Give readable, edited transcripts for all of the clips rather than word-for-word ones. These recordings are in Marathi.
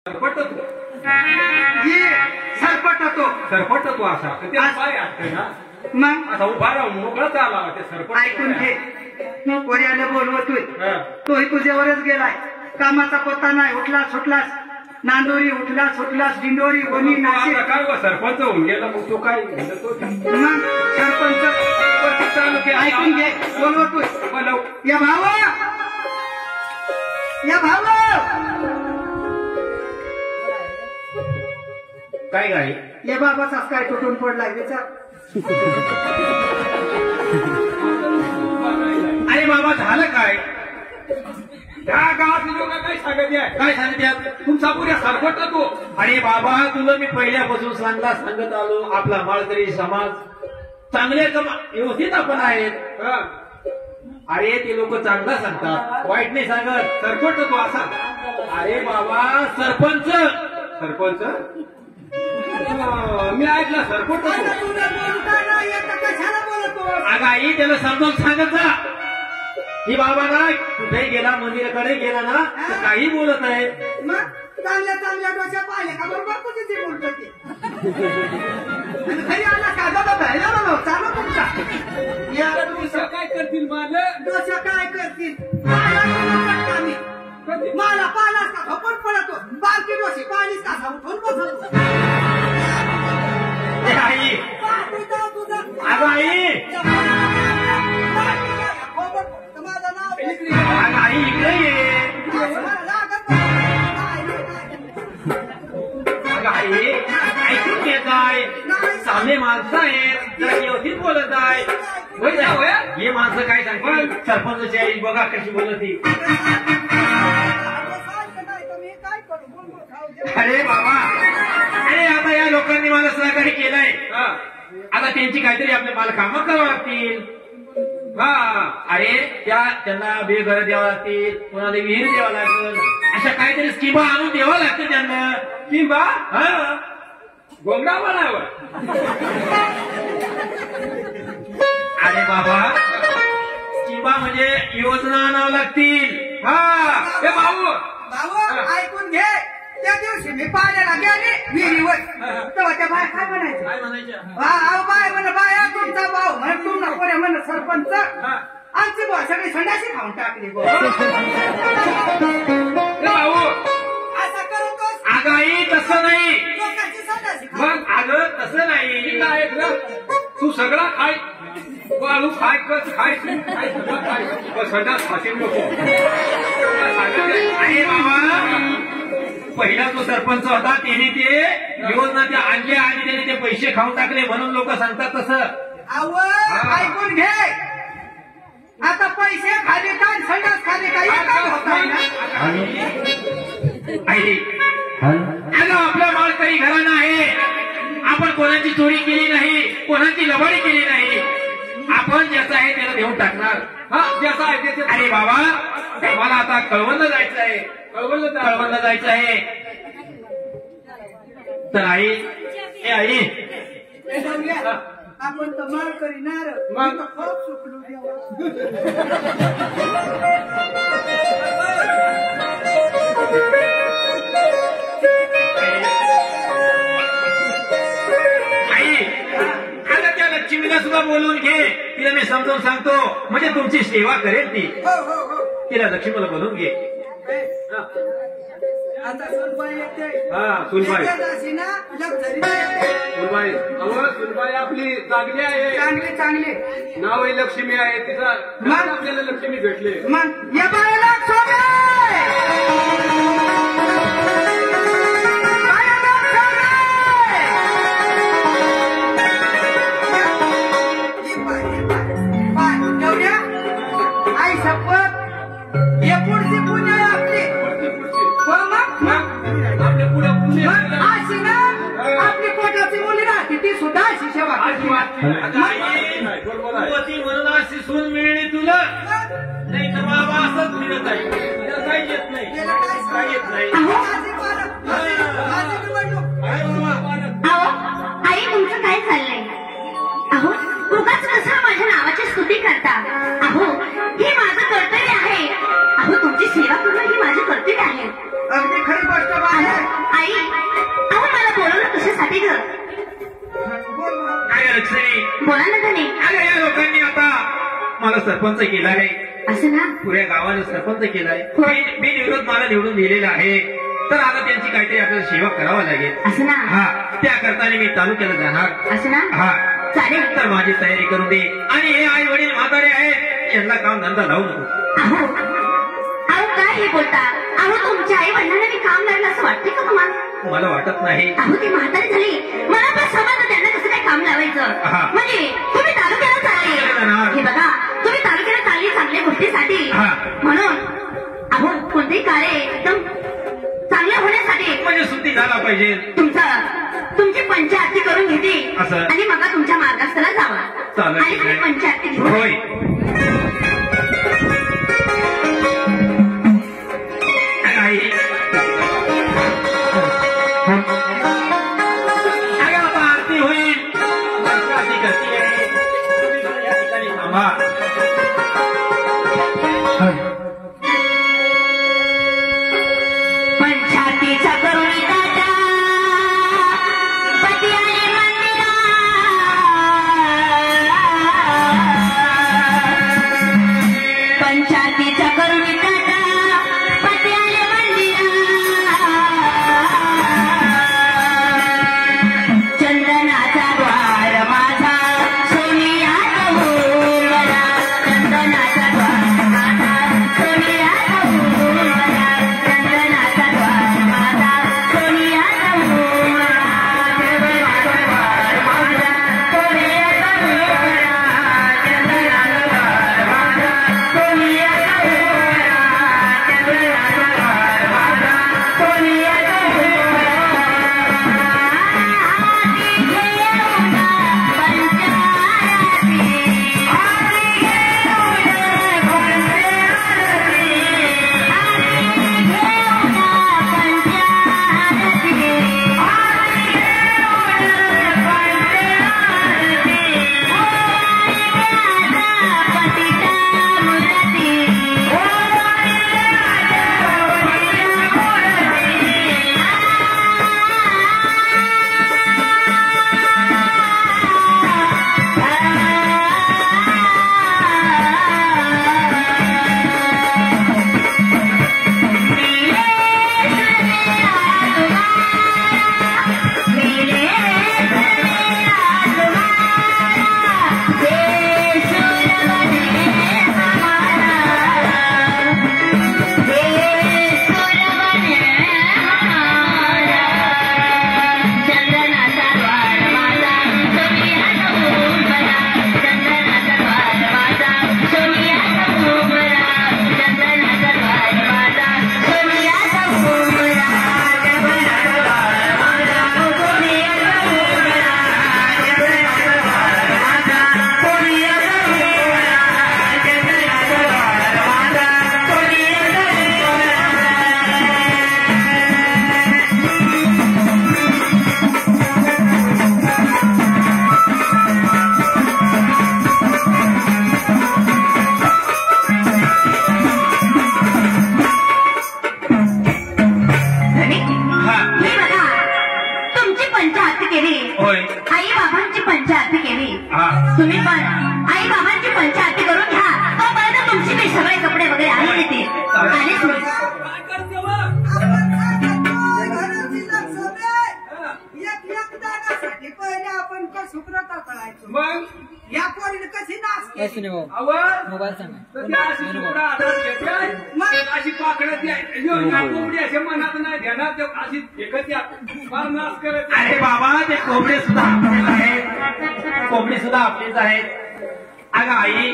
सरपटतो असा पाय असते ना मग असा उभा राहून मोकळा चालला ते सरपट. ऐकून घे, कोऱ्याला बोलवतोय तोही तुझ्यावरच गेलाय. कामाचा पत्ता नाही, उठलास सुटलास, नांदोरी उठलास सुटलास, दिंडोरी कोणी नाशिक. काय सरपंच होऊन गेला मग तो काय मग सरपंच ऐकून घे, बोलवतोय. या भावा, या भावा, काय काय या बाबाचाच काय तुटून पडलाय विचार. अरे बाबा झालं काय? त्या गावातले लोक काय सांगत तुमचा पुऱ्या सरपट तो. अरे बाबा तुला मी पहिल्यापासून सांगत आलो, आपला माळकरी समाज चांगले व्यवस्थित आपण आहेत. अरे ते लोक चांगला सांगतात, वाईट नाही सांगत. सरपट तो असा. अरे बाबा सरपंच मी ऐकला सरपट. अगं आई त्याला समजावून सांगत जा की बाबा ना कुठेही गेला, मंदिराकडे गेला ना काही बोलत आहे. चांगल्या चांगल्या डोक्या पाहिले का बरोबर तुझी बोलतो ते. घरी आला का बाबा भ्यायला म्हणून चालू तुमचा काय करतील माझं डोक्या काय करतील. मला पालास का खपट पडतो, बारकी डोशी पाणीच का उठून बसतो. आई अगं आई, आई इकडे ये. अगं आई ऐकून घेत आहे, सामने माणसं आहेत, जरा व्यवस्थित बोलत आहे. हे माणसं काय सांगतील, सरपंचाची आई बघा कशी बोलत ती. अरे बाबा, अरे आता या लोकांनी मला सहकार्य केलंय, आता त्यांची काहीतरी आपल्या मला कामं करावं लागतील. अरे त्यांना बेघर द्यावं लागतील, कोणाला विहीर द्यावं लागेल, अशा काहीतरी स्कीमा आणून द्यावं लागतं त्यांना. स्कीमा गोंगडा बनावं. अरे बाबा स्कीमा म्हणजे योजना आणावं लागतील. हे भाऊ ऐकून घे, त्या दिवशी मी पाण्याला गेले विहिरीवर, तेव्हा त्या बाय काय म्हणायचं, काय म्हणायच्या? बाय म्हण बाया तुमचा भाऊ म्हण तुमचा कोण्या म्हण सरपंच आमची बुवा सगळी संडाशी खाऊन टाकली. भाऊ असं करतो. आगाई तसं नाही, लोकांची संडाशी मग अगं तसं नाही. काय ऐकलं तू सगळा खाय, वाळू खाय, कच खाय, खाय सगळं खाय, संडास खाशील नको. अरे बाबा पहिला जो सरपंच होता त्याने ते योजना त्या आणल्या आणि त्याने ते पैसे खाऊन टाकले म्हणून लोक सांगतात तसं. ऐकून घे, आता पैसे खाली काय संडास खाली काही अगं आपल्या माळकरी घराणं आहे, आपण कोणाची चोरी केली नाही, कोणाची लबाडी केली नाही. आपण ज्याचं आहे त्याला देऊन टाकणार. ज्याचा आहे त्याचे. अरे बाबा मला आता कळवणला जायचं आहे, कळवणला जायचं आहे. तर आई ए आई आपण तर माळ करीणार मग खूप सुकलो देवा. लक्ष्मीला सुद्धा बोलवून घे, तिला मी समजावून सांगतो, म्हणजे तुमची सेवा करेल ती. तिला लक्ष्मीला बोलवून घे. आता सुनबाई येते. सुनबाई सुनबाई सुनबाई आपली चांगली आहे, चांगली चांगली नाव आहे लक्ष्मी आहे तिचा. आपल्याला लक्ष्मी भेटले. मग या बाळाला आई शपथ एकुणची पुण्य आपली अशी ना आपली पोटाची मुली राहते ती सुद्धा अशी सेवा म्हणून अशी सून मिळली तुला, नाही तर बाबा असंच मिळत आहे. काही येत नाही, काही येत नाही. आई तुमचं काय चाललंय? अहो उगाच कसा माझ्या नावाची स्तुती करता? अहो हे माझं कर्तव्य आहे. अहो तुमची सेवा करणं ही माझी कर्तव्य आहे. अगदी खरी गोष्ट बाई. आई अहो मला बोलवलं कशासाठी ग? बोल बाई. काय लक्ष्मी, बोला ना धनी. अगं या लोकांनी आता मला सरपंच केला आहे, असं ना? पुऱ्या गावाने सरपंच केलाय. होय. मी निवडून मला निवडून दिलेला आहे, तर आता त्यांची काहीतरी आपल्याला सेवा करावा लागेल. असं ना? हा, त्या करताना मी तालुक्याला जाणार. असं ना? हा, चालेल. तर माझी तयारी करून दे. आणि हे आई वडील म्हातारे आहेत, यांना काम धंदा लावू नको. अहो अहो काय हे बोलता? अहो तुमच्या आई वडिलांना मी काम लागलं असं वाटतंय का तुम्हाला? मला वाटत नाही. अहो ती म्हातारी झाली, मला पण समजलं त्यांना कसं काय काम लावायचं. हा. म्हणजे तुम्ही तालुक्याला चालले, हे बघा तुम्ही तालुक्याला चालली चांगल्या गोष्टीसाठी. हा. म्हणून अहो कोणतेही कार्य एकदम चांगल्या होण्यासाठी म्हणजे सुट्टी झाला पाहिजे. तुमची पंचायती करून घेते असं? आणि मग तुमच्या मार्गस्थाला जावा. चालेल, आणि ठीक आहे. पंचायती घेऊन. होय. आई, अगं आता आरती होईल. आरती करते आहे. तुम्ही जरा या ठिकाणी थांबा. पंचायतीचा करुणी काटा पती आले मंदिरात. पंचायतीचा करुणी काटा पती आले मंदिरात. चंदनाचा द्वार माझा सोनियात उमला. चंदनाचा द्वार माझा सोनियात उमला. चंदनाचा द्वार माझा सोनियात उमला. चंदनाचा द्वार माझा सोनियात उमला. चंदनाचा द्वार माझा सोनियात उमला. चंदनाचा द्वार माझा सोनियात उमला. आरती घेऊन पंचारती, आरती घेऊन पंचारती, आरती घेऊन पंचारती, आरती घेऊन पंचारती. पतिता मूर्ती, चंदनाचा द्वार माझा सोनियात उमला. चंदनाचा द्वार माझा सोनियात उमला. चंदनाचा द्वार माझा सोनियात उमला. चंदनाचा द्वार माझा सोनियात उमला. चंदनाचा द्वार माझा सोनियात उमला. चंदनाचा द्वार माझा सोनियात धनी, हा. हे बघा तुमची पंचायती केली, होय. आई बाबांची पंचायती केली. हा. तुम्ही पण आई बाबांची पंचायती करून घ्या. तोपर्यंत तुमचे मी सगळे कपडे वगैरे आणून देते. आणि तुम्ही काय करते बा? घराची लक्ष्मी. एक दानासाठी पहिले आपण शुक्रता करायचो. मग या पोरीने कशी नाच केली. आवड तर त्या अशी तुकडा हातात घेते, मग अशी पाकडत कोंबडी असे मनात नाही ध्यानात ते अशी फेकत या फार नाश करत. अरे बाबा, ते कोंबडे सुद्धा आपलेच आहेत. कोंबडी सुद्धा आपलीच आहेत. अगं आई,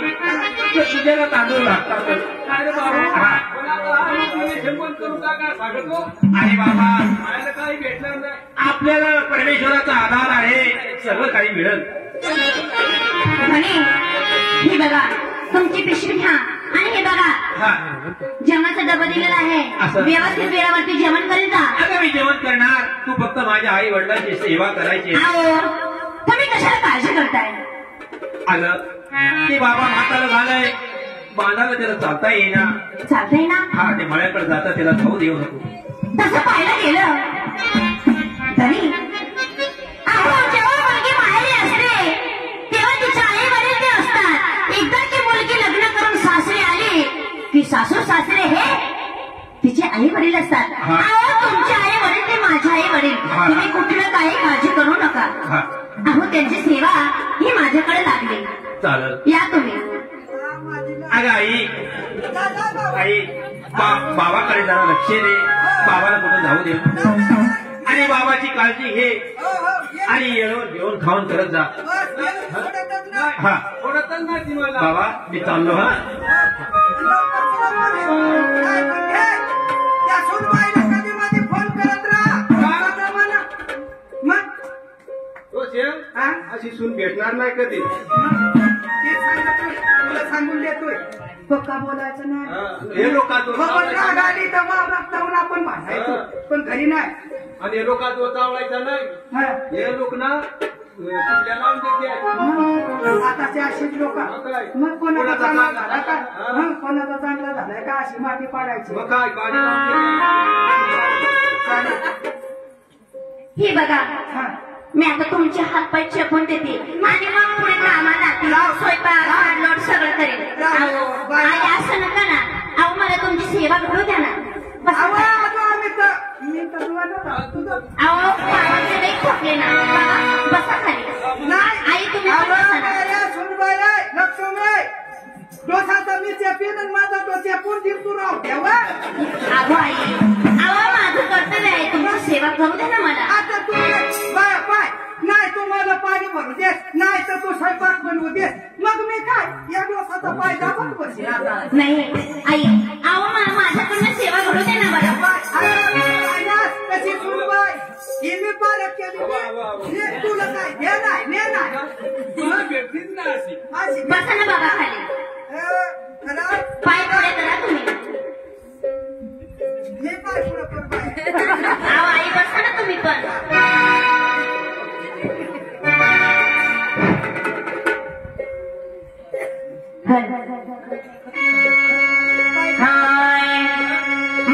ते तुझ्याला तांदूळ लागतात. काय रे बाबा, पण आता आम्ही तुला शेंबून करू का काय सांगतो? अरे बाबा, मला काही भेटलं नाही. आपल्याला परमेश्वराचा आधार आहे, सगळं काही मिळेल. म्हणे हे बघा तुमची पिशवी घ्या. आणि हे बघा हा. जेवणाचा डबा दिलेला आहे. असं? व्यवस्थित वेळावरती जेवण करीत जा. अगं मी जेवण करणार, तू फक्त माझ्या आई वडिलांची सेवा करायची. अहो तुम्ही कशाला काळजी करताय? अगं ते बाबा म्हातारा झालंय, बांधाला त्याला चालता येईना. चालतंय ना? हा, ते मळ्याकडे जाता त्याला जाऊ देऊ नको. तसं पाहायला गेलं तरी जेव्हा मुलगी माहेरी असते तेव्हा तिच्या आई वडील ते असतात. एकदा की मुलगी लग्न करून सासरी आली की सासू सासरे हे तिचे आई वडील असतात. तुमचे आई वडील ते माझे आई वडील. तुम्ही कुठलं काही काळजी करू नका. अहो त्यांची सेवा ही माझ्याकडे लागली. चालेल या तुम्ही. अगं आई आई बाबाकडे जरा लक्ष दे. बाबाला कुठं जाऊ दे आणि बाबाची काळजी घे आणि येऊन घेऊन खाऊन करत जा. हा थोडंच नाही ती मला. बाबा मी चाललो. हा फोन करत राहा मग अशी सून भेटणार नाही कधी. तुला सांगून देतोय पक्का बोलायचं नाही. हे लोक गाडी तर आपण भांडायचो पण घरी नाही. आणि हे लोक चावलायचं नाही. हे लोक ना कुठल्या लावून देते. आताचे अशीच लोक मग कोणाचा चांगला झाला का मग कोणाचा चांगला झालाय का अशी माती पाडायची. मग काय गाडी हे बघा मी आता तुमचे हात पाय चेपून देते आणि मग पुढे कामाला स्वयंपाक लोट सगळं करेल. आई असं नका ना. अहो मला तुमची सेवा घडू द्या ना. अहो बाबांचे लई खोकले ना. बाबा बसा खाली. आई तुम्ही डोसाचा मी चेपीन माझा तो चेपून दिवसून राहू ठेवा. अहो आई अहो माझं कर्तव्य आहे तुमची सेवा करू द्या ना मला. आता तू बाय पाय नाही तू मला पाणी भरू देस नाही तर तू स्वयंपाक बनवू देस मग मी काय या डोसाचा पाय दाबत बसेल. आता नाही आई अहो मला माझ्याकडनं सेवा घडू द्या ना मला. कशी सुरू बाय ही मी पालक केली तुला काय घे नाही ने नाही भेटलीच ना अशी. बसा ना बाबा खाली. पाय पुढे करा तुम्ही. हे पाय पुढे कर बाय. अहो आई बसा ना तुम्ही पण.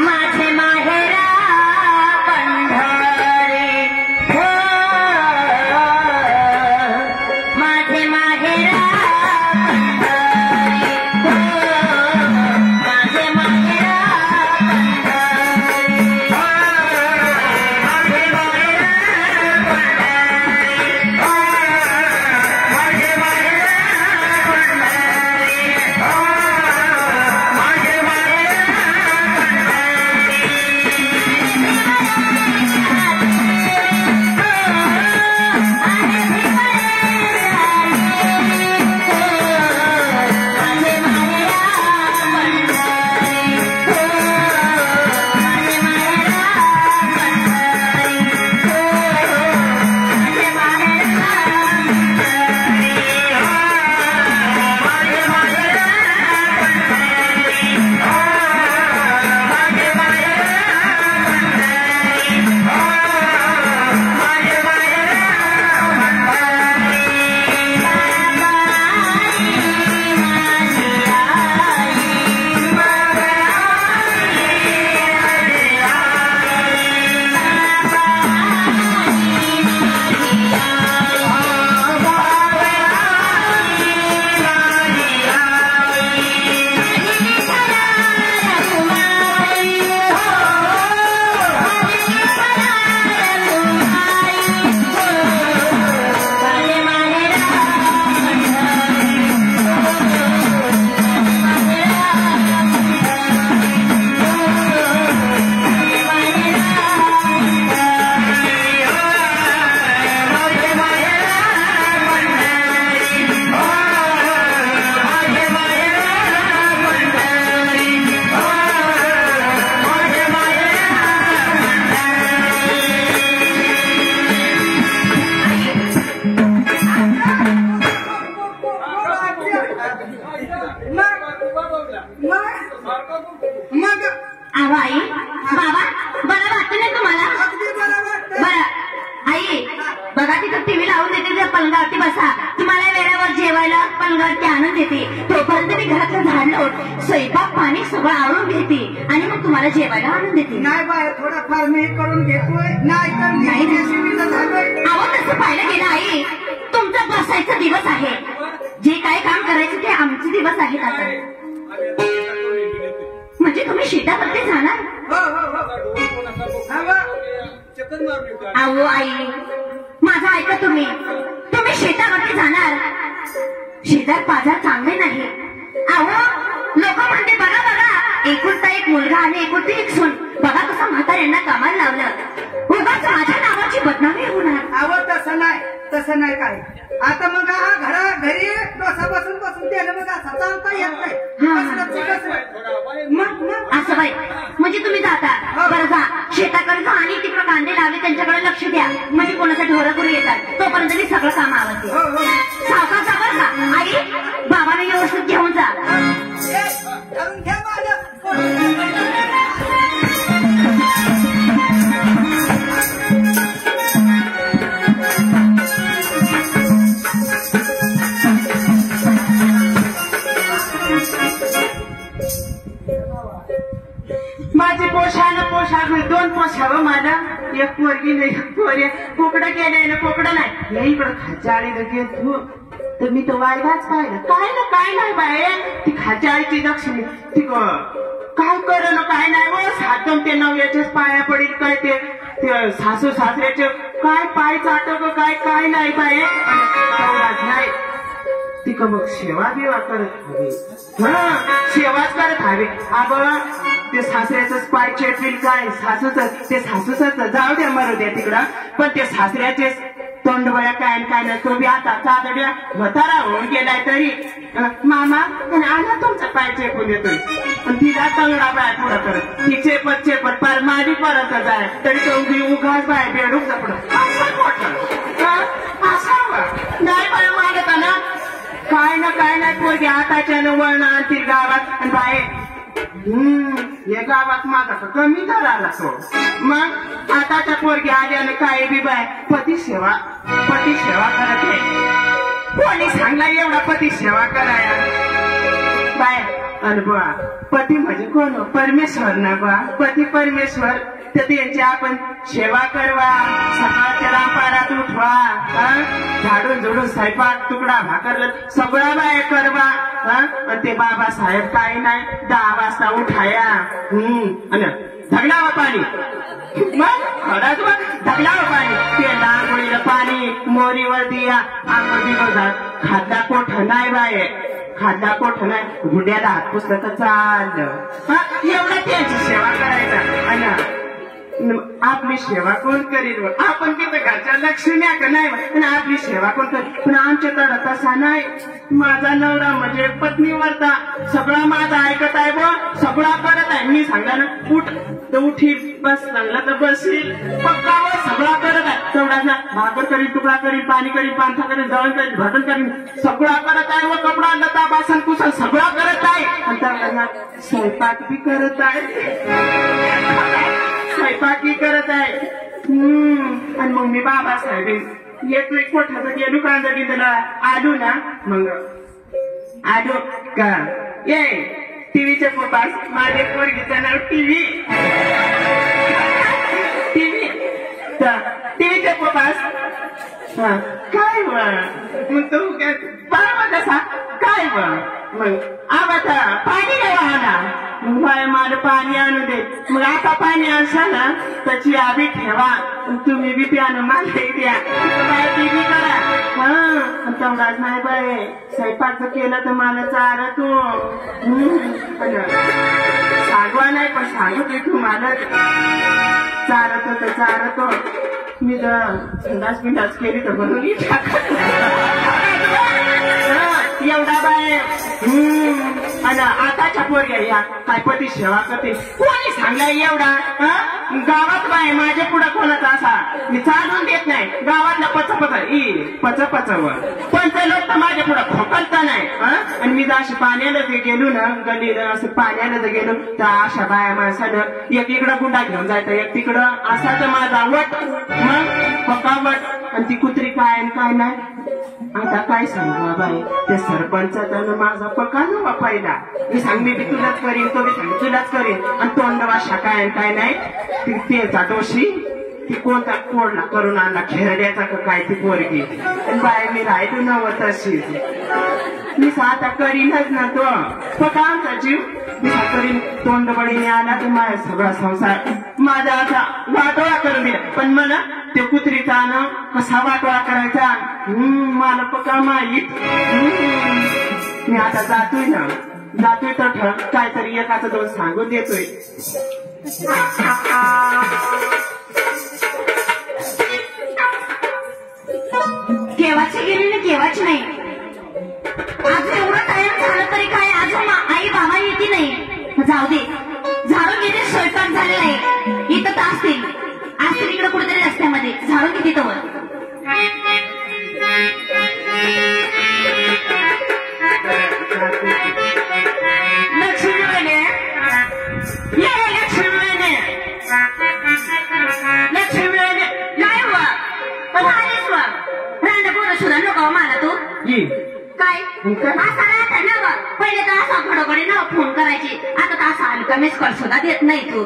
माझे माहेरा पंढरी हो माझे माहेरा पंढरी हो माझे माहेरा पंढरी हो माझे माहेरा पंढरी हो माझे माहेरा पंढरी हो माझे माहेरा आई बाबा बरं वाटतं नाही तुम्हाला? बरं आई बघा तिथं टीव्ही लावून देते पलंगावरती बसा तुम्हाला वेळेवर जेवायला अंगात आनंद देते तोपर्यंत मी घरातलं झाडलोट स्वयंपाक पाणी सगळं आवरून घेते आणि मग तुम्हाला जेवायला आणून देते. नाही बाय थोडाफार मी करून घेतोय नाही तर नाही झालोय. अहो तसं पाहिलं गेलं आई तुमचा बसायचा दिवस आहे जे काय काम करायचं ते आमचे दिवस आहेत आता. म्हणजे तुम्ही शेतावरती जाणार. हो हो हो अहो आई माझं ऐका तुम्ही तुम्ही शेतावरती जाणार. शेतात बाजार चांगले नाही. अहो लोक म्हणते बघा बघा एकुलता एक मुलगा आणि एकुलती एक सून बघा कसं म्हाताऱ्यांना कामाला लावलं उगाच माझ्या नावाची बदनामी होणार. अहो तसं नाही काय आता मग हा घरी बसून त्याला मग असा चालता येत नाही. मग असं बाई म्हणजे तुम्ही जाता बरं जा शेताकडे जा आणि तिकडे कांदे लावले त्यांच्याकडे लक्ष द्या म्हणजे कोणाचा ढोरं करून येतात तोपर्यंत मी सगळं काम आवडते. सावकाश सावकाश का आई बाबाने व्यवस्थित घेऊन जा. माझे पोशाख दोन पोशावं माझा एक पोरगी नाही पोरी कोकडं केलंय ना कोकडं नाही हे इकडं खाच्या आळीला गेलो तर मी तो वायदाच पाहिला काय नाही बाय ती खाच्या आळीची लक्ष्मी ती काय कर ना काय नाही बस हातून ते नव्याच्याच पाया पडील काय ते सासू सासऱ्याचे काय पाय चाटव काय नाही बाय नाही ती का मग सेवा बिवा करत हवी. सेवाच करत हवी. अगं ते सासऱ्याच पाय चेटविल काय सासूच जाऊ द्या मरू द्या तिकडं पण ते सासऱ्याचे तोंडबळ्या काय नाही तो बी आता चादड्या म्हातारा होऊन गेलाय तरी मामा आला तुमचा पाय चेपून येतोय पण तिला तंगडा बाय पुढं करत ती चेपट पार माझी परत जाय तरी तो उघाच बाय बेडूक जपड नाही बाय मागत ना काय नाही पोरगी आताच्या वळण आणतील गावात आणि बाय या गावात माझा कमी दर आला तो मग आताच्या पोरगी आल्याने काय बी बाय पती सेवा करत आहे कोणी सांगला एवढा पती सेवा कराया बाय अरे बा पती म्हणजे कोण परमेश्वर ना बा पती परमेश्वर तर त्यांची आपण सेवा करवा सकाळच्या रामपारात उठवा झाडून झुडून स्वयंपाक तुकडा भाकर सगळं बाय करवा आणि ते बाबासाहेब काय नाही 10 वाजता उठाया आणि धगडावं पाणी मग खरंच धगडावं पाणी ते लांबोळीला पाणी मोरीवर दिया आंघोळ बिघोळ खाद्दा कोठ नाही बाय खाद्दा कोठ नाही गुंड्याला हात पुसलं तर चाललं एवढं त्यांची सेवा करायचा आणि आपली सेवा कोण करील आपण तिथं घरच्या लक्ष्म्या का नाही पण आपली सेवा कोण करील पण आमच्याकडे तसा नाही. माझा नवरा म्हणजे पत्नीवरता सगळं माझं ऐकत आहे व सगळं करत आहे. मी सांगा ना उठ तर उठी बस सांगला तर बसील पक्कावर सगळं करत आहे. तेवढा ना भाकर करील तुकडा करील पाणी करील पांथा करील जवळ करील भटन करील सगळं करत आहे व कपडा लता बासन कुसन सगळं करत आहे आणि त्यांना स्वयंपाक बी करत आहे स्वयंपाकी करत आहे. आणि मग मी बाबासाहेब एक कोठाचं गेलो कांदा गिंदला आलो ना मग आलो का ये टीव्हीच्या पोपास माझ्या पोरगीचं नाव टीव्हीच्या पोपास काय मग तो बाबा कसा काय मग आता पाणी नाही वाहना बाय मला पाणी आणू दे मग आता पाणी आणसा ना त्याची आबी ठेवा तुम्ही बी प्यानं मागताय द्या काय ती बी करा तेवढाच नाही बाय स्वयंपाक केलं तर मला चारा तू सागवा नाही पण सांगू तू मला चारतो मी जर संडास बिंडास केली तर म्हणून एवढा बाय आणि आताच्या पोरग्या या काय पती सेवा करते कोणी सांगलाय एवढा गावात बाय माझ्या पुढे कोणाचा असा मी चालून देत नाही गावातला पचपचावर पण ते लोक तर माझ्या पुढे खोकलता नाही आणि मी जर अशी पाण्याला जे गेलो ना गलीला असं पाण्याला जर गेलो तर अशा बाया माणसानं एक इकडं गुंडा घेऊन जायचं एक तिकडं असा तर माझा वट मग पक्का वट आणि ती कुत्री काय आणि काय नाही आता काय सांगू बाई त्या सरपंचानं माझा पक्का न वापायला मी सांग मी तुलाच करीन तो मी सांग तुलाच करीन आणि तोंड वाशा काय काय नाही तेचा दोषी ती कोणता कोडला करून आणला खेरड्याचा का काय ती पोरगी बाय मी राहिलो नव्हत अशी मी आता करीनच ना तो पक्का आमचा जीव मी करीन तोंड बळीने आला तर माझा सगळा संसार माझा असा वाटोळा करून दिला पण मला ते कुत्रीचा ना कसा वाटोळा करायचा मला पक्का माहीत मी आता जातोय तर काहीतरी एकाचं दोन सांगून देतोय केव्हाची गेली ना केव्हाची नाही आज एवढा टाइम झालं तरी काय अजून आई बाबा येते नाही जाऊ दे झाडून घेते स्वयंपाक झालेला आहे इथं तर असतील इकडे कुठेतरी रस्त्यामध्ये झाडून घेते तवर सुद्धा नको मला तू काय पहिले तर असा घडोघडी न फोन करायची आता तर असा हलका मिस कॉल सुद्धा देत नाही तू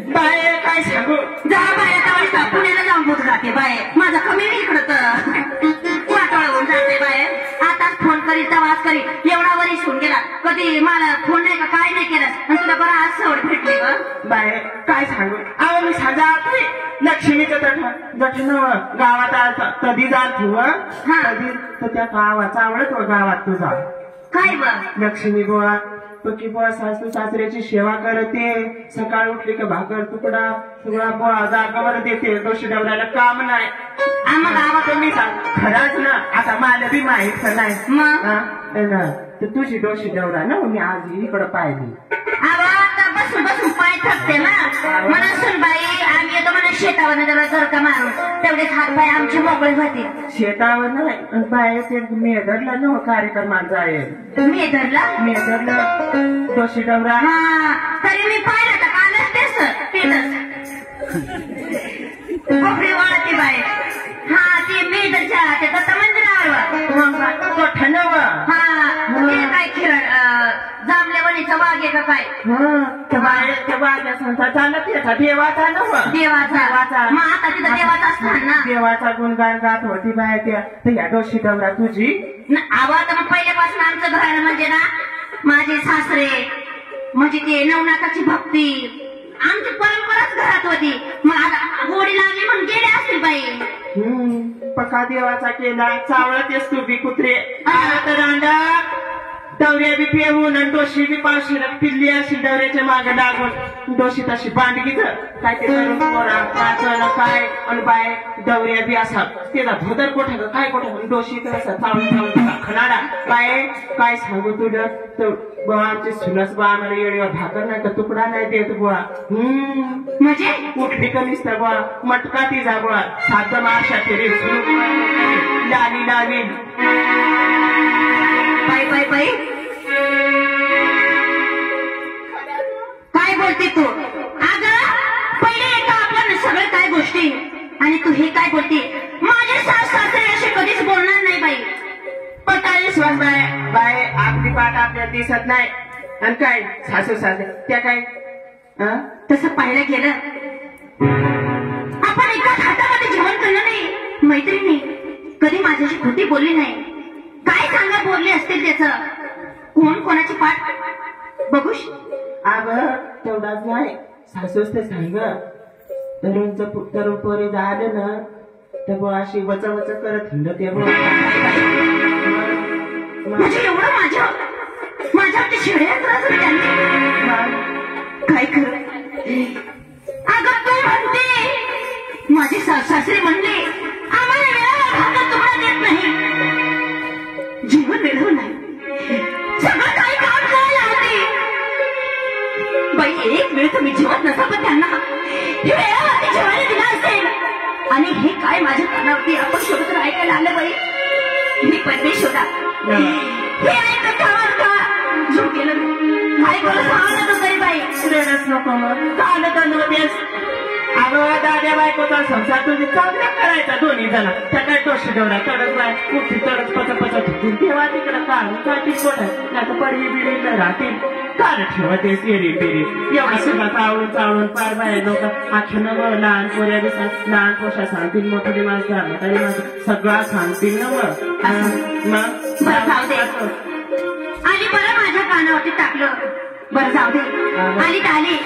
बाय काय सांगू जा बाय पुण्याला जाऊन बोट जाते बाय माझा कमी इकडं तर वाटोळा होऊन जाते बाय आता फोन करीत वाच करी एवढा वरीस होऊन गेला कधी मला फोन नाही का काय नाही केलं आणि तुला बरं आज सवड भेटली ग बाय काय सांगू अहो मी साजा लक्ष्मीचं दक्षिण गावात आलता कधी जाल तू कधी तर त्या गावाचा आवडत गावात तुझा काय बघ लक्ष्मी बुवा पक्की बुवा सासू सासऱ्याची सेवा करते सकाळ उठली का भाकर तुकडा सगळा बुवा जागावर देते दोषी डवऱ्याला काम नाही आम्हा गावात मी सांग खरंच ना आता मला बी माहित नाही तर तुझी दोषी डवरा ना मी आज इकडं पाहिली आता बसून बसून पाय थकते ना मला सुन बाई आम्ही येतो म्हणा शेतावर जरा घर का मारून तेवढेच हात पाय आमचे मोकळे होते शेतावर नाही बाय ते मेधरला न कार्यक्रमात जाईल मेधरला दोषी डवरा हा तरी मी पाहिलं तर कालच तेच कोपरी वाढते बाई हा ते मेधरच्या ते दत्त मंदिरावर ठणव हा ते काय खेळ जांभलेवणीचा वाघ आहे का काय त्या बाळ्या संसार चालत येता देवाचा देवाचा मग आता तिथं देवाचा असणार ना देवाचा गुणगान गात होती बाय त्या या दोषी डवरा तुझी आवाज मग पहिल्यापासून आमचं घर म्हणजे ना माझे सासरे म्हणजे ते नवनाथाची भक्ती आमची परंपराच घरात होती मग आता गोडी लागली म्हणून गेले असतील बाई पक्का देवाचा केला चावळत येस तू बी कुत्रे रांडा दौऱ्या बी पिऊन आणि डोशी बी पावशीला पिल्ली अशी दौऱ्याच्या मागे डागून डोशी तशी बांधगी काय ते करून पोरा काय आणि बाय दौऱ्या बी असा त्याला धोदर कोठा काय कोठा डोशी तर असा चावून खणाडा बाय काय सांगू तुझं तर आमची सुनस बा आम्हाला येळीवर भाकर नाही तर तुकडा नाही देत बुवा म्हणजे उठली कमीच तर बुवा मटका ती जा बुवा सात मार्शा फेरी लाली लावी बाई काय बोलते तू अगं पहिले येतं आपल्याला सगळं काय गोष्टी आणि तू हे काय बोलते माझे सासरे असे कधीच बोलणार नाही बाई पण काय विश्वास नाही बाय आपली पाठ आपल्याला दिसत नाही आणि काय सासू सासरे त्या काय तसं पाहायला गेलं आपण एकाच हातामध्ये जेवण केलं नाही मैत्रिणी कधी माझ्याशी खोटी बोलली नाही काय सांगा बोलले असतील त्याचं कोण कोणाची पाठ बघूश अग तेवढाच नाही सासूच ते सांग तरुण पोरी झालं ना तर अशी वचा करत हिंडत म्हणजे एवढं माझ्यावरती शिड्या काय कर अगं तू म्हणते माझे सासरे म्हणले आम्हाला वेळाला भाकर तुकडा देत नाही जीवन वेळव नाही सगळं काही काम करायला होते बाई एक वेळ तर मी जेवत नसा पण त्यांना वेळावरती जेवायला दिला असेल आणि हे काय माझ्या कानावरती आपण शोधत ऐकायला आलं बाई मी परमेश्वरा हे ऐकत खावर का जो केलं काय बोलत आवाज तो तरी बाई रडत नको काल तर नव्हतेस अगं दाद्या बायकोचा संसार तुझी चांगला करायचा दोन्ही जण त्या काय टोशी डोळा तडच बाय कुठे तडच पच तेव्हा तिकडं काढून काठी पोट नाही तर पडवी बिडी राहतील काल ठेवते सिरी पिरी एवढं सगळं चावून पाय बाय लोक आख्या न लहान पोऱ्या दिसतात लहान पोषा सांगतील मोठे दिमाग म्हातारी माणसं सगळं सांगतील ना मग आणि बरं माझ्या कानावरती टाकलं बरं जाऊ दे आली तर आली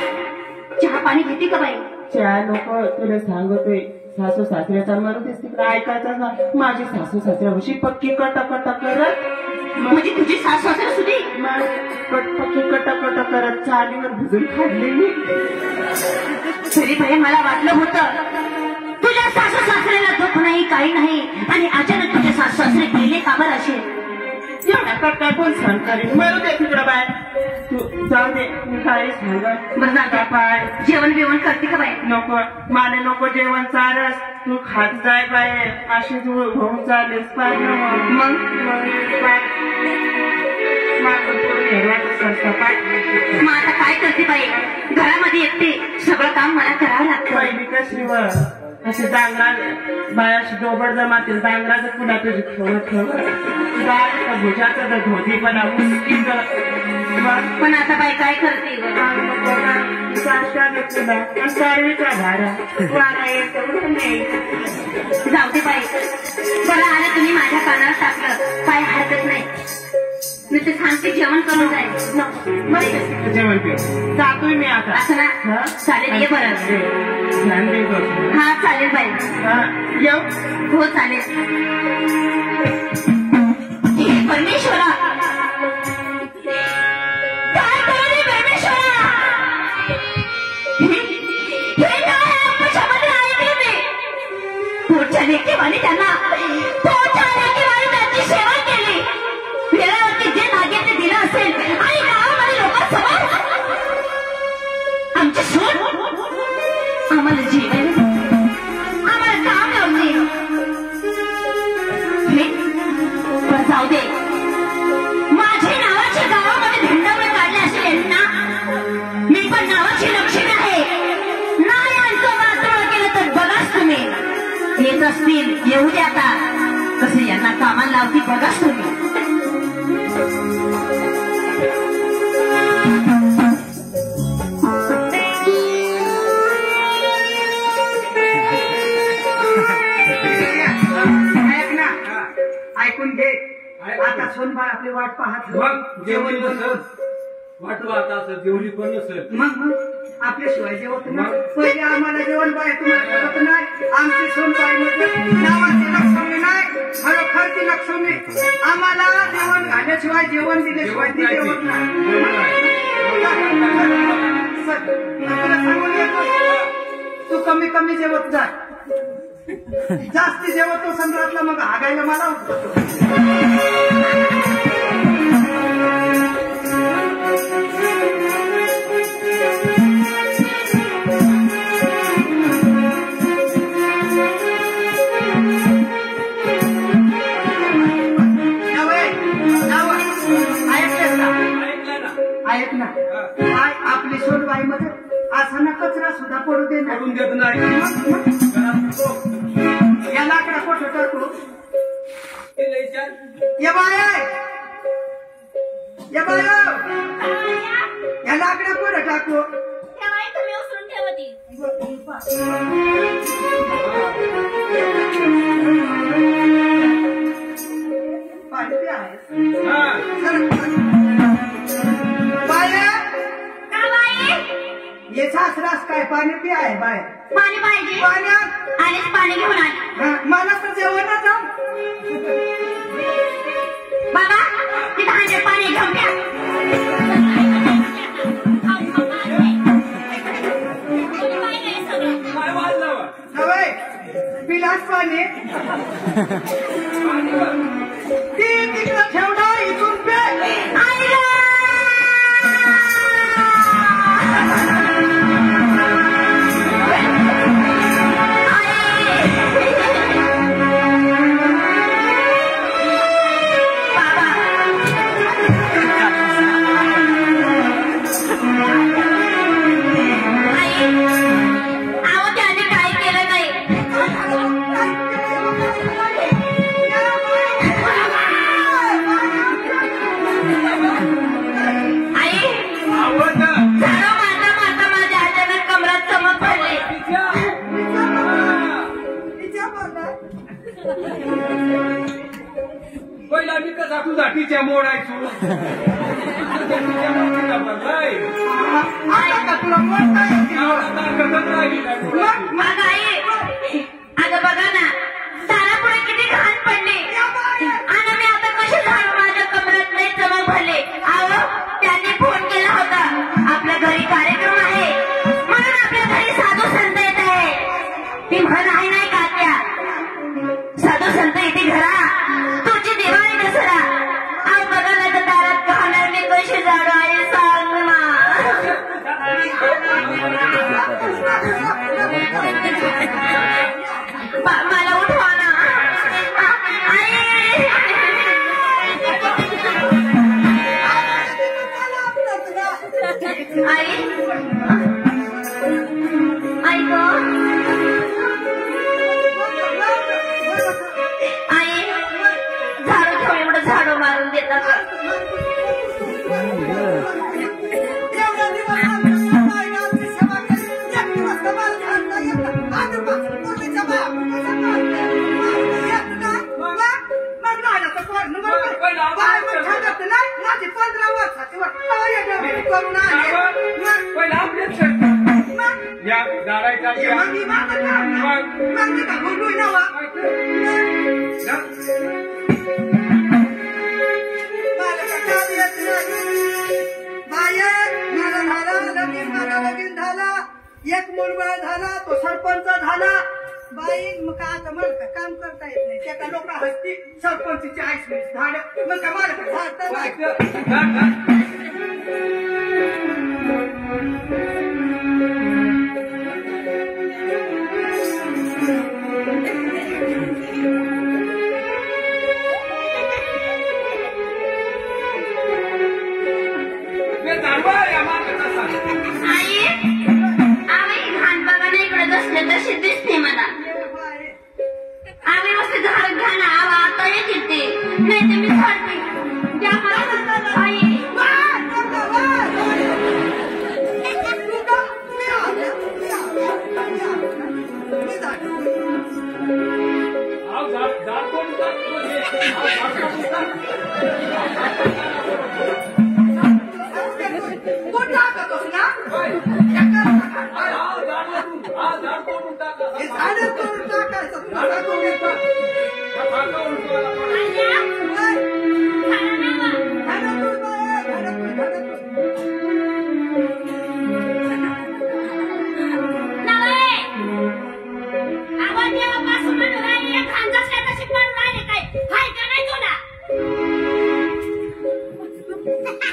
चहा पाणी घेते का बाई चहा नको तुला सांगतोय सासू सासऱ्याचा मरतेस तिकडे ऐकायचं ना माझी सासू सासऱ्याशी पक्की कटकट करत म्हणजे तुझी सासू सासरे सुधी पक्की कटकट करत चालीवर भिजून खाल्ली मी तरी बाई मला वाटलं होतं तुझ्या सासू सासऱ्याला दुःख नाही काही नाही आणि अचानक तुझे सासू सासरे गेले का बरं असेल एवढा काय कोण सहन करीन मरू दे तिकडं बाय तू जाऊ दे मी काही सांगत पाय जेवण बिवण करते का बाई नको मला नको जेवण चालस तू खात जाय बाय अशी तू होऊन चालेस पाय मग मग आता काय करते बाई घरामध्ये एकटे सगळं काम मला करावं लागतं पहिली कशी व अशी डांगरा बायाशी दोबड जमातील डांगराचं पुन्हा तुझी ठेव भुजाचं धोती पण पण आता बाई काय करते जाऊ दे बाई बरं आलं तुम्ही माझ्या कानावर टाकलं काय हरकत नाही मी ते सांगते जेवण करून जाईल जेवण पिऊ जातोय मी आता असं ना चालेल ये बरं ध्यान देतो हा चालेल बाई येऊ हो चालेल परमेश्वरा काय करू परमेश्वरा हे काय अपशामध्ये ऐकले मी पोटच्या लेकीवाणी त्यांना पोटच्या लेकीवाणी त्यांची सेवा केली वेळावरती जे लागेल ते दिलं असेल आणि गावामध्ये लोकांसमोर आमची सून आम्हाला जीवन आम्हाला काम लावली जाऊ दे माझी नावाची गावामध्ये धंडावर काढले असेल ना मी पण नावाची लक्ष्मी आहे नाही यांचं वाटोळ केलं तर बघाच तुम्ही येत असतील येऊ दे आता कसे यांना कामाला लावती बघाच तुम्ही ऐकून घे आता सोनबाई आपली वाट पाहत मग जेवण नसल वाट पाहत असं जेवली पण नसल मग आपल्याशिवाय जेवत नाही पहिले आम्हाला जेवण बाय तुम्हाला कळत नाही आमची सोनबाई म्हणजे नावाची लक्ष्मी नाही खरोखर ती लक्ष्मी आम्हाला जेवण घाल्याशिवाय जेवण दिल्याशिवाय ती जेवत नाही तू कमी कमी जेवत जा जास्ती जेवतो संक्रांतला मग हागायला मला उठतो ऐक ना काय आपली सोनबाई मध्ये असा ना कचरा सुद्धा पडू दे करून देत नाही या लाकडा कोठ टाकू या बाय या बाय या लाकडा कोठ टाकू पाणी ये सासरास काय पाणी पी आहे बाय पाणी पाहिजे पाण्यात आलेच पाणी घेऊन आले मला तर जेवणच बाबा तिथं हांडे पाणी घेऊन द्या पिलास पाणी ती तिकडं ठेवणार इथून पे आहो त्या पहिला मी कसा तुझा टीच्या मोडायचो मग आई अगं बघा ना दारापुढे किती घाण पडली आणि मी आता कशी झाडू माझ्या कमरात नाही चमक भरले. अहो त्यांनी फोन केला होता आपल्या घरी कार्यक्रम आहे म्हणून आपल्या घरी साधू संत येत आहे. ती म्हण आहे नाही का त्या साधू संत येते घरा तुझी दिवाळी दसरा. अहो बघा ना तर दारात घालणार मी कशी झाडू आहे सांग ना. मला उठवा ना आई आई गो आई झाडू ठेव एवढं झाडू मारून देतात. लगीन झाला एक मुलगा झाला तो सरपंच झाला. बाई मग का आता मला का काम करता येत नाही त्या लोक हसती सरपंचची आईस झाड मग का मला झाड तशी दिसते मला. आम्ही मस्त झाड घ्या ना आता येते नाही तर मी झाडते त्या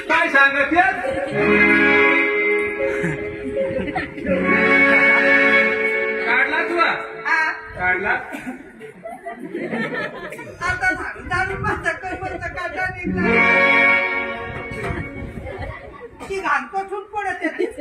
काय सांगत काढला तुला काढला आता झाडून माझा कमरचा काटा निघला ती घाण कोठून पडत तीच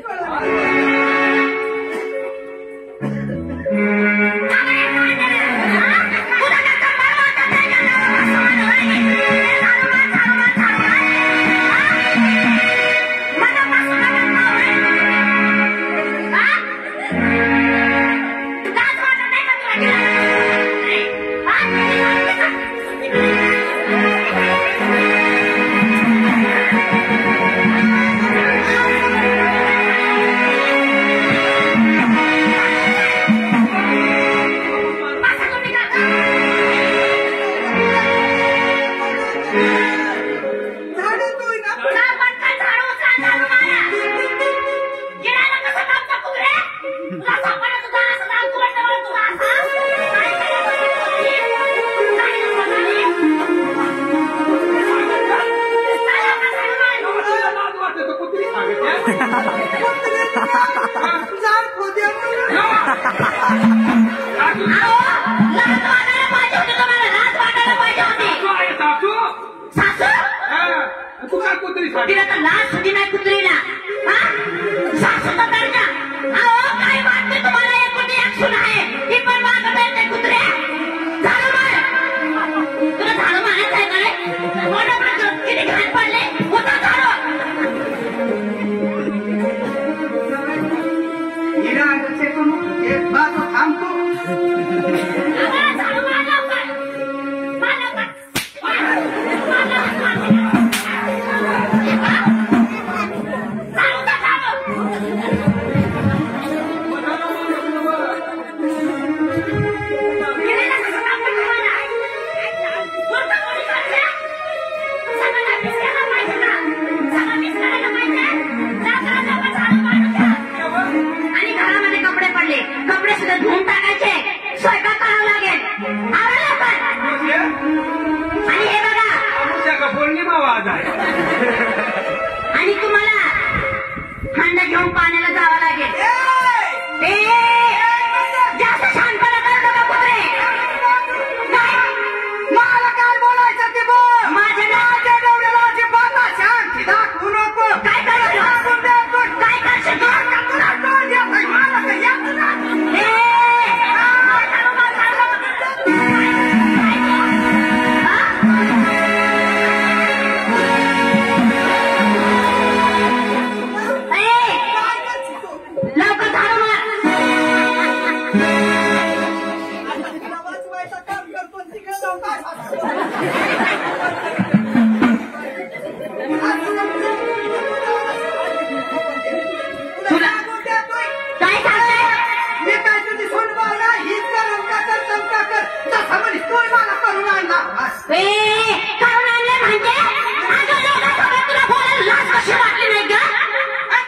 काढून आणले म्हणजे अगं लोकांसोबत तुला बोलायला लाज कशी वाटली नाही का?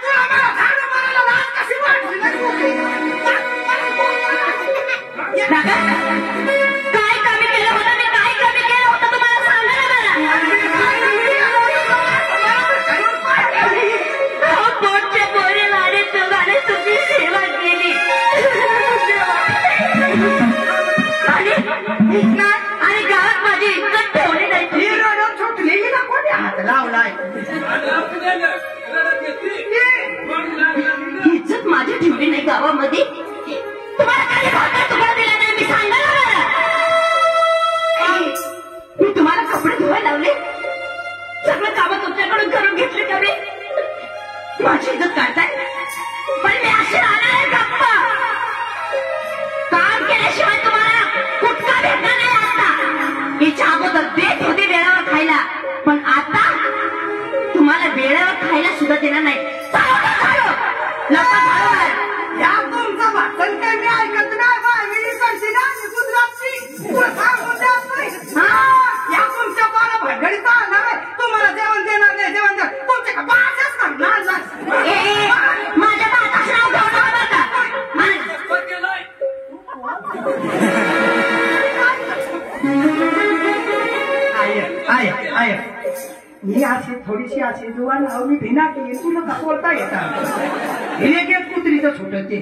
तुला मला झाडू मारायला लाज कशी वाटली नाही? काय कमी केलं होतं मी? काय कमी केलं होतं तुम्हाला सांगा ना मला. पोटच्या पोरी लाडे तुझ्याने तुझी सेवा केली आणि गावात माझी इज्जत ठेवली नाही. ही रडत सुटली की ना कोणी हात लावलाय? इज्जत माझी ठेवली नाही गावामध्ये. तुम्हाला काही भाकर तुला दिला नाही मी सांगा ना मला. मी तुम्हाला कपडे धुवायला लावले, सगळं कामं तुमच्याकडून करून घेतले का मी? माझी इज्जत काढताय पण मी अशी राहणार आहे गप्पा. काम केल्याशिवाय तुम्हाला कुठका भेटणार नाही. आता हिच्या अगोदर देत होते वेळेवर खायला, पण आता तुम्हाला वेळेवर खायला सुद्धा देणार नाही. या तुमचं भाषण काय मी ऐकत नाही. वाहिनी करशी ना गुजरातची तुला सांगून द्याच नाही. या तुमच्या बाळा भानगडी चालणार आहे. तुम्हाला जेवण देणार नाही. जेवण द्या तुमच्या का बाजाच करणार नाही. माझ्या बाळाचं नाव घेऊ नका बरं का. आय मी अशी थोडीशी अशी जुवान मी भिना केली. तुला का बोलता येतात? हे एक कुत्रीचं छोट ते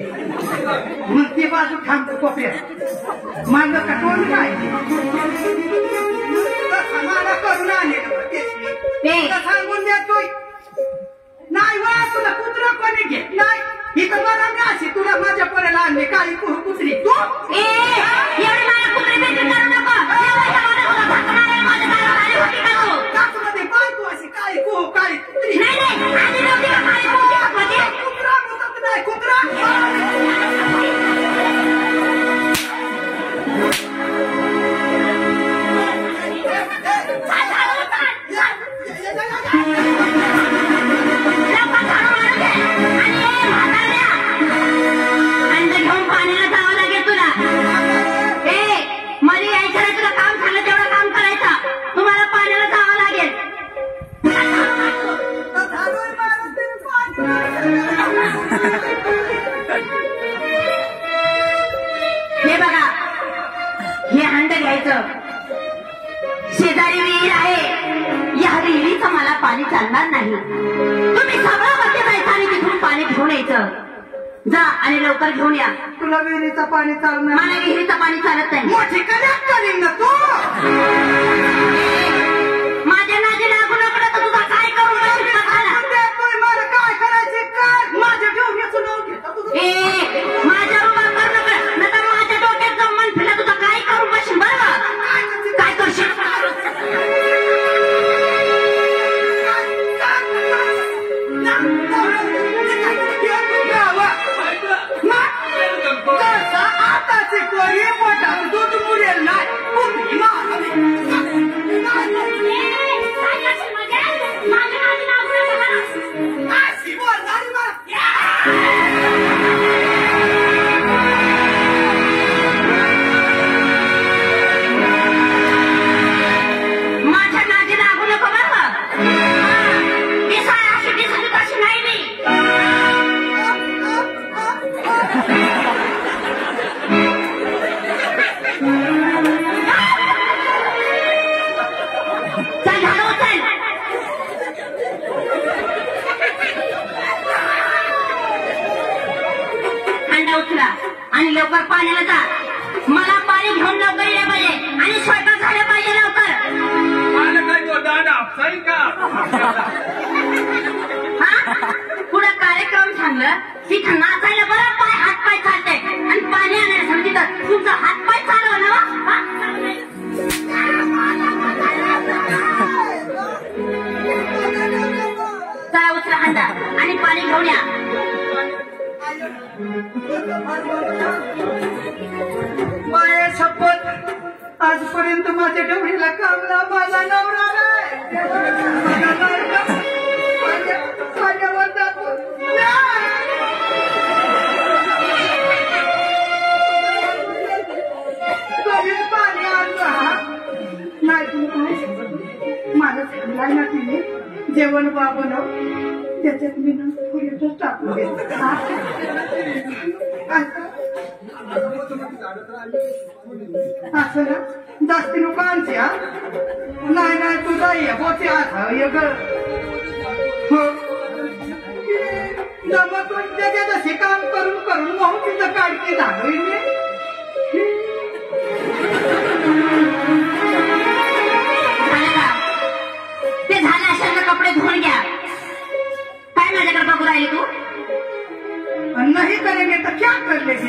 मग ते बाजू थांबतो कोपऱ्यात माझं कटवून काय मला करून आणेल सांगून देतोय. नाही वा तुला कुत्र कोणी घेत नाही. इथं मला मी अशी तुला माझ्या पडायला आणली काळी कुत्री. तू एवढी मला कुत्री बेटी करू नको. मध्ये पाय तू अशी काळी काळी कुत्री. कुत्रा मुतत नाही कुत्रा. घेऊन पाण्याला जावं लागेल तुला. मध्ये यायचं नाही. तुला काम सांगलं तेवढं काम करायचं. तुम्हाला पाण्याला जावं लागेल. हे बघा, हे हंड घ्यायचं. शेजारी विहीर आहे. या विहिरीचं मला पाणी चालणार नाही. तुम्ही सगळं वरती जायचं आणि तिथून पाणी घेऊन यायचं. जा आणि लवकर घेऊन या. तुला विहिरीचं पाणी चालणार? मला विहिरीचं पाणी चालत नाही. मोठी कनेक्ट करीन ना तू. माझ्या नादी लागू नको तर तुझा काय करू मला काय करायचे काय? माझ्या घेऊन याचं नाव घेता तुझं. माझ्या रूपात करू नका. नंतर माझ्या डोक्यात जमन फिरला तुझा काय करू बशील बरं. काय करशील? आताची कोरी पोटात दूध मुरेल नाही. माझ्या नादी लागू नको बरं. अशी दिसली तशी नाही मी. चल झाडू उचल. अंडा उचला आणि लवकर पाण्याला जा. मला पाणी घेऊन लवकर ये पाहिजे आणि स्वयंपाक झाला पाहिजे लवकर. पुढे कार्यक्रम सांगलं तिथं नाचायला बरं पाय हात पाय चालते आणि पाणी आणायला सांगते तर तुमचा हात पाय चालव ना. चला उचला अंडा आणि पाणी घेऊन या. माये शपथ आजपर्यंत माझ्या डोळीला कामला माझा नवरा नाही. पाणी आणलं नाही. माणूस खाल्लाय ना तिने जेवण बनव त्याच्यात मी ना थोडं टाकून देते असं ना जास्ती नको आणते हा नाही नाही तुझा ये बोचे आज हो जमत त्याच्या जसे काम करून करून मग तिथं काढते झालोय मी ते झाले असेल तर कपडे धुवून घ्या काय माझ्याकडे बघू राहिली तू नहीं करेंगे तो क्या कर लेगी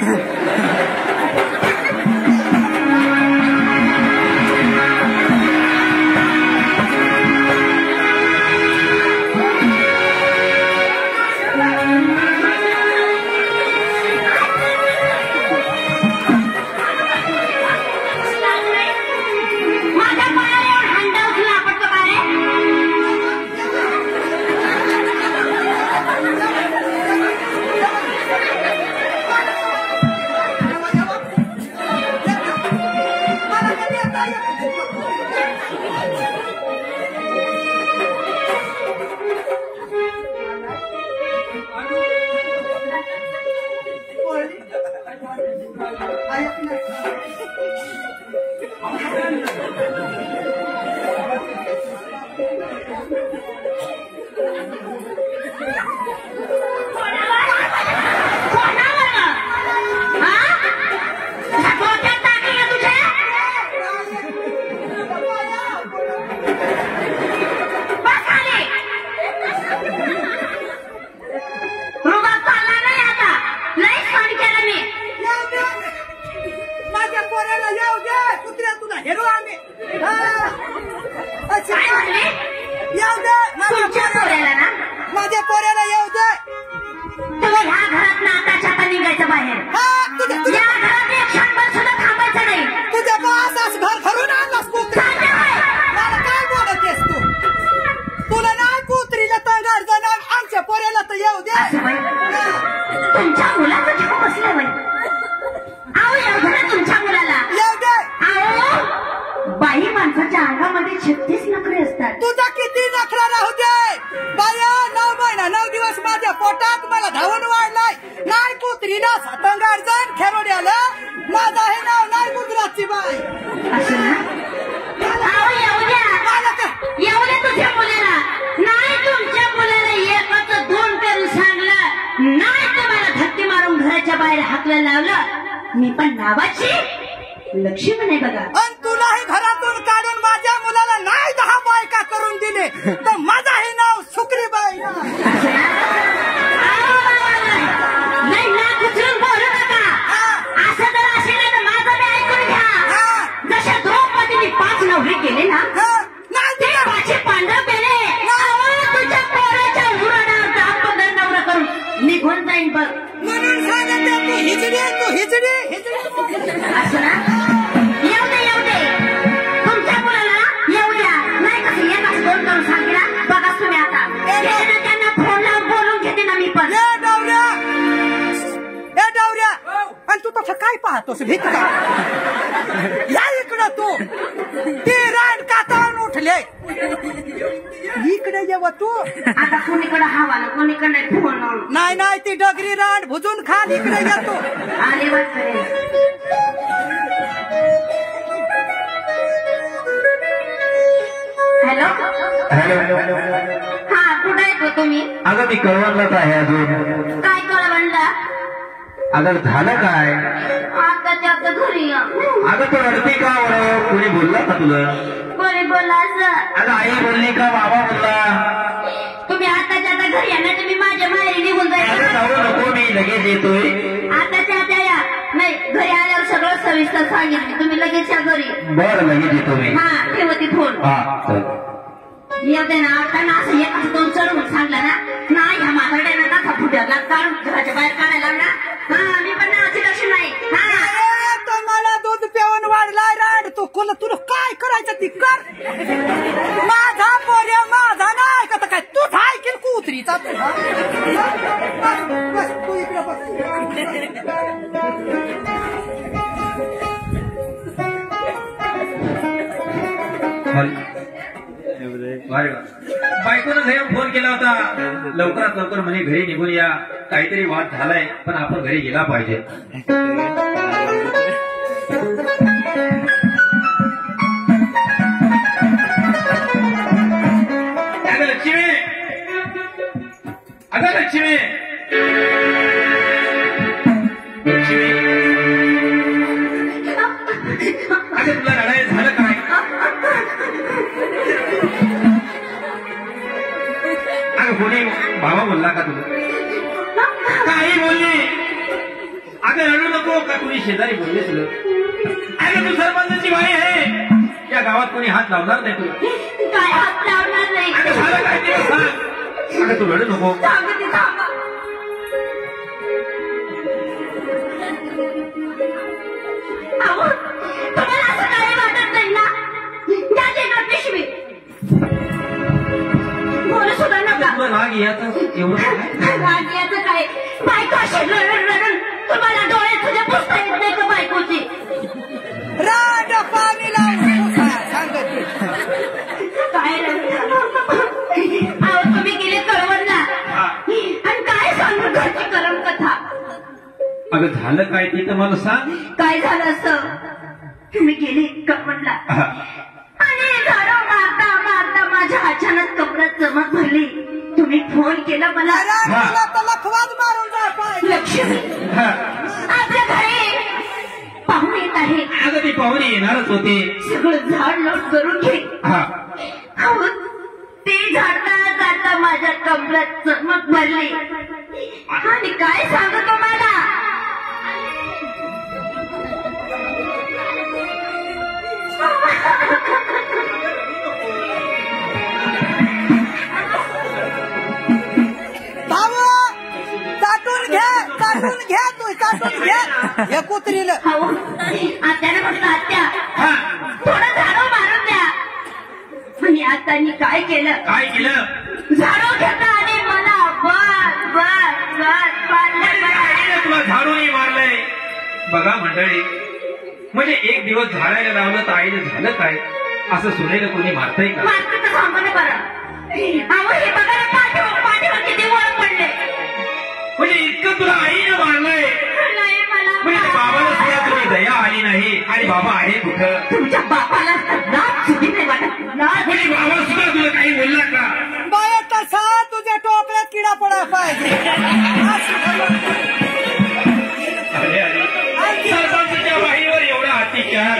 माझ्या पोऱ्याला येऊ दे तुम्ही ह्या घरात ना आताच्या आता निघायचं बाहेर या घरात एक क्षणभर सुद्धा थांबायचं नाही तुझ्या बासास घर भरून आणलास कुत्री मला काय बोलतेस तू तुला नाही कुत्रीला तर गार्जन आमच्या पोऱ्याला तर येऊ दे तुमच्या मुलाचं जीव बसलं बाई आहो येऊ दे तुमच्या मुलाला येऊ दे आहो बाई माणसाच्या अंगामध्ये 36 नखरे असतात तुझा किती नखरा राहू दे बाया 9 महिना 9 दिवस माझ्या पोटात मला धावून वाढलाय नाही कुत्रीला सतंग अर्जन खेरोड्याला माझं हे नाव नाही गुजरातची बाई असं ना आहो येऊ दे तुझ्या मुलाला नाही तुमच्या मुलाला एकच 2 करून सांगलं नाही तुम्हाला धक्के मारून घराच्या बाहेर हाकला लावलं मी पण नावाची लक्ष्मी नाही बघा आणि तुलाही घरातून काढून माझ्या मुलाला नाही 10 बायका करून दिले तर माझं हे नाव सुक्रीबाई नाही ना कुठून बोलू नका असं जर असेल तर माझं मी ऐकून घ्या जशा द्रौपदीने 5 नवरे केले ना ते 5 पांडव केले तुझ्या पोराच्या उराडावर 10-15 नवरा करून निघून जाईन बघ म्हणून सांगते तू हिजडी असं ना येऊ दे तुमच्या मुलाला येऊ द्या नाही कसं एकच 2 करून सांगितला बघा तुम्ही आता त्यांना फोन लावून बोलून घेते ना मी पण ए डावऱ्या आणि तू तसं काय पाहतोस भीक का या इकडं तू ते रान कातावून उठले इकडे येव तू आता कोणीकडे हवा ना कोणीकडे फोन नाही ती डगरी रान भुजून खाल इकडे येतो आले वाटत हॅलो हा कुठे येतो तुम्ही अगं मी कळवणलाच आहे अजून काय कळवणला अगं झालं काय आताच्या आता घरी या अगं तो रडते का कोणी बोलला का तुला कोणी बोलला असं अगं आई बोलली का बाबा बोलला तुम्ही आताच्या आता घरी या ना तुम्ही माझ्या माहेरी निघून जायचं जाऊ नको मी लगेच येतोय आताच्या आता या नाही घरी आल्यावर सगळं सविस्तर सांगितलं तुम्ही लगेच या घरी बरं लगेच येतो मी हा ठेवती फोन येऊ दे ना आता ना असं एकाच 2 चढवून सांगलं ना नाही ह्या म्हाताड्यानं कसा फुट्याला काढून घराच्या बाहेर काढायला ना हा मी पण नावाची लक्ष्मी नाही तर मला दूध पिऊन वाढलाय राड तू तुला काय करायचं ती कर माझा पोऱ्या माझा नाही का काय तू ऐकेल कुत्रीचा तुझा बस तू इकडे बस अरे वा. बायकोनं घरी फोन केला होता, लवकरात लवकर म्हणे घरी निघून या, काहीतरी वाद झालाय, पण आपण घरी गेला पाहिजे. अगं लक्ष्मी, अगं लक्ष्मी, लक्ष्मी, अगं तुला रडाय झालं काय? अगं कोणी बाबा बोलला का तुला? काही बोलली? अगं रडू नको. का कुणी शेजारी बोलले तुला? अगं तू सरपंचाची बाई आहे, या गावात कोणी हात लावणार नाही तुला. काय हात लावणार नाही. अगं झालं काय ते सांग. अगं तू रडू नको. सांगते सांगा. अहो, तुम्हाला असं काही वाटत नाही ना? द्या ते पिशवी. बोलू सुद्धा नका. तुला राग याचं एवढं काय? राग याचं काय? बायको अशी रडून रडून तुम्हाला डोळे तुझ्या पुसता येत नाही का बायकोची? राड पाणी लावून सांगते. काय अहो तुम्ही गेले कळवणला आणि काय सांगू घरची करम कथा. अगं झालं काय ते तर मला सांग. काय झालं असं? तुम्ही गेले कळवणला आणि झाडं मारता मारता माझ्या अचानक कपड्यात चमक भरली. तुम्ही फोन केला मला. लखवाद मारून जा पाय. लक्ष्मी, आपल्या घरी पाहून येत आहे. अगं ती पाहुणे येणारच होते. सगळं झाड लोट करून घे. हा अहो, ते झाडता झाडता माझ्या कपड्यात चमक भरली आणि काय सांगू तुम्हाला? भाऊ चाटून घ्या तू चाटून घ्या. हे कुत्रीला अहो, आत्याने म्हटलं आत्या थोडं झाडू मारून द्या. आणि आत्यानी काय केलं? काय केलं? झाडू घेतला आणि मला बस बस बस आईने तुला झाडूनही मारलंय. बघा मंडळी, म्हणजे एक दिवस झाडायला लावलं तर आईने झालं काय? असं सुनेला कोणी मारतंय का? मारतं तर सांगा ना बरं. अहो हे बघा ना, पाठीवर किती वर पडले. म्हणजे इतकं तुला आईने मारलंय, नाही मला म्हणजे बाबाला सुद्धा तुझी दया आली नाही. आणि बाबा आहे कुठं? तुमच्या बापाला लाज सुद्धा नाही वाटत. लाज म्हणजे बाबा सुद्धा तुला काही बोलला का? बाया तसा तुझ्या टोपल्यात किडा पडा पाहिजे. अरे अरे, सरपंचाच्या बाईवर एवढा अत्याचार,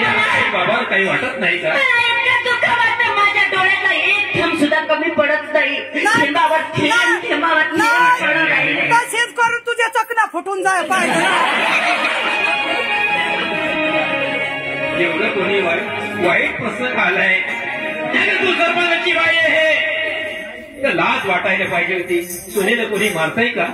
या आई बाबाला काही वाटत नाही का? मला इतकं दुःख वाटतं, माझ्या डोळ्यातला एक थेंब सुद्धा कमी पडत नाही. थेंबावर थेंब थेंबावर थेंब पडत नाही. तसेच करून तुझ्या चकना फुटून जाय पाहिजे. एवढं कोणी वाईट प्रसंग आलाय. तू सरपंचाची बाई आहे तर लाज वाटायला पाहिजे होती. सुनेला कोणी मारताय का?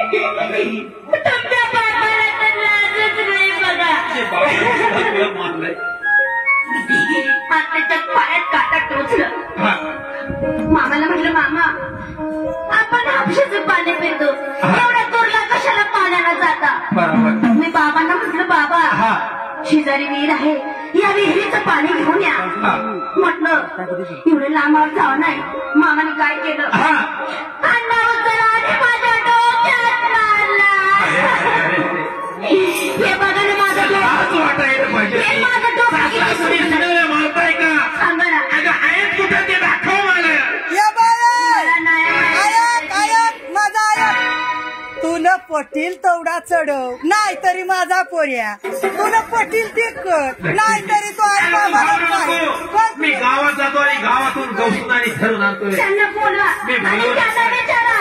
तुमच्या बापाला तर लाजच नाही बघा. ते बाबाला सुद्धा तुला मारलंय. त्याच्या पायात काटा टोचलं. हा मामाला म्हटलं, मामा आपण हापशाचं पाणी पितो, एवढ्या दूरला कशाला पाण्याला जाता? बरोबर. मी बाबांना म्हटलं, बाबा शेजारी विहीर आहे, या विहिरीचं पाणी घेऊन या. म्हटलं एवढे लांबावर जावं नाही. मामाने काय केलं? अण्णा उचलला आणि माझ्या डोक्यात मारला. हे बघा ना माझं लाज वाटायला पाहिजे. हे माझं डोकं किती सुजलं. मारताय का? सांगा ना. अगं आहेत कुठं ते दाखव मला. या बाया मला नाही माहिती. आयक माझा आयक. तुला पटील तेवढा चढव, नाही तरी माझा पोऱ्या. तुला पटील ते कर, नाही तरी तो आई बाबाला काय. मी गावात जातो आणि गावातून गौसून आणि धरून आणतोय. त्यांना बोलवा मी आणि बोलवलं. त्यांना विचारा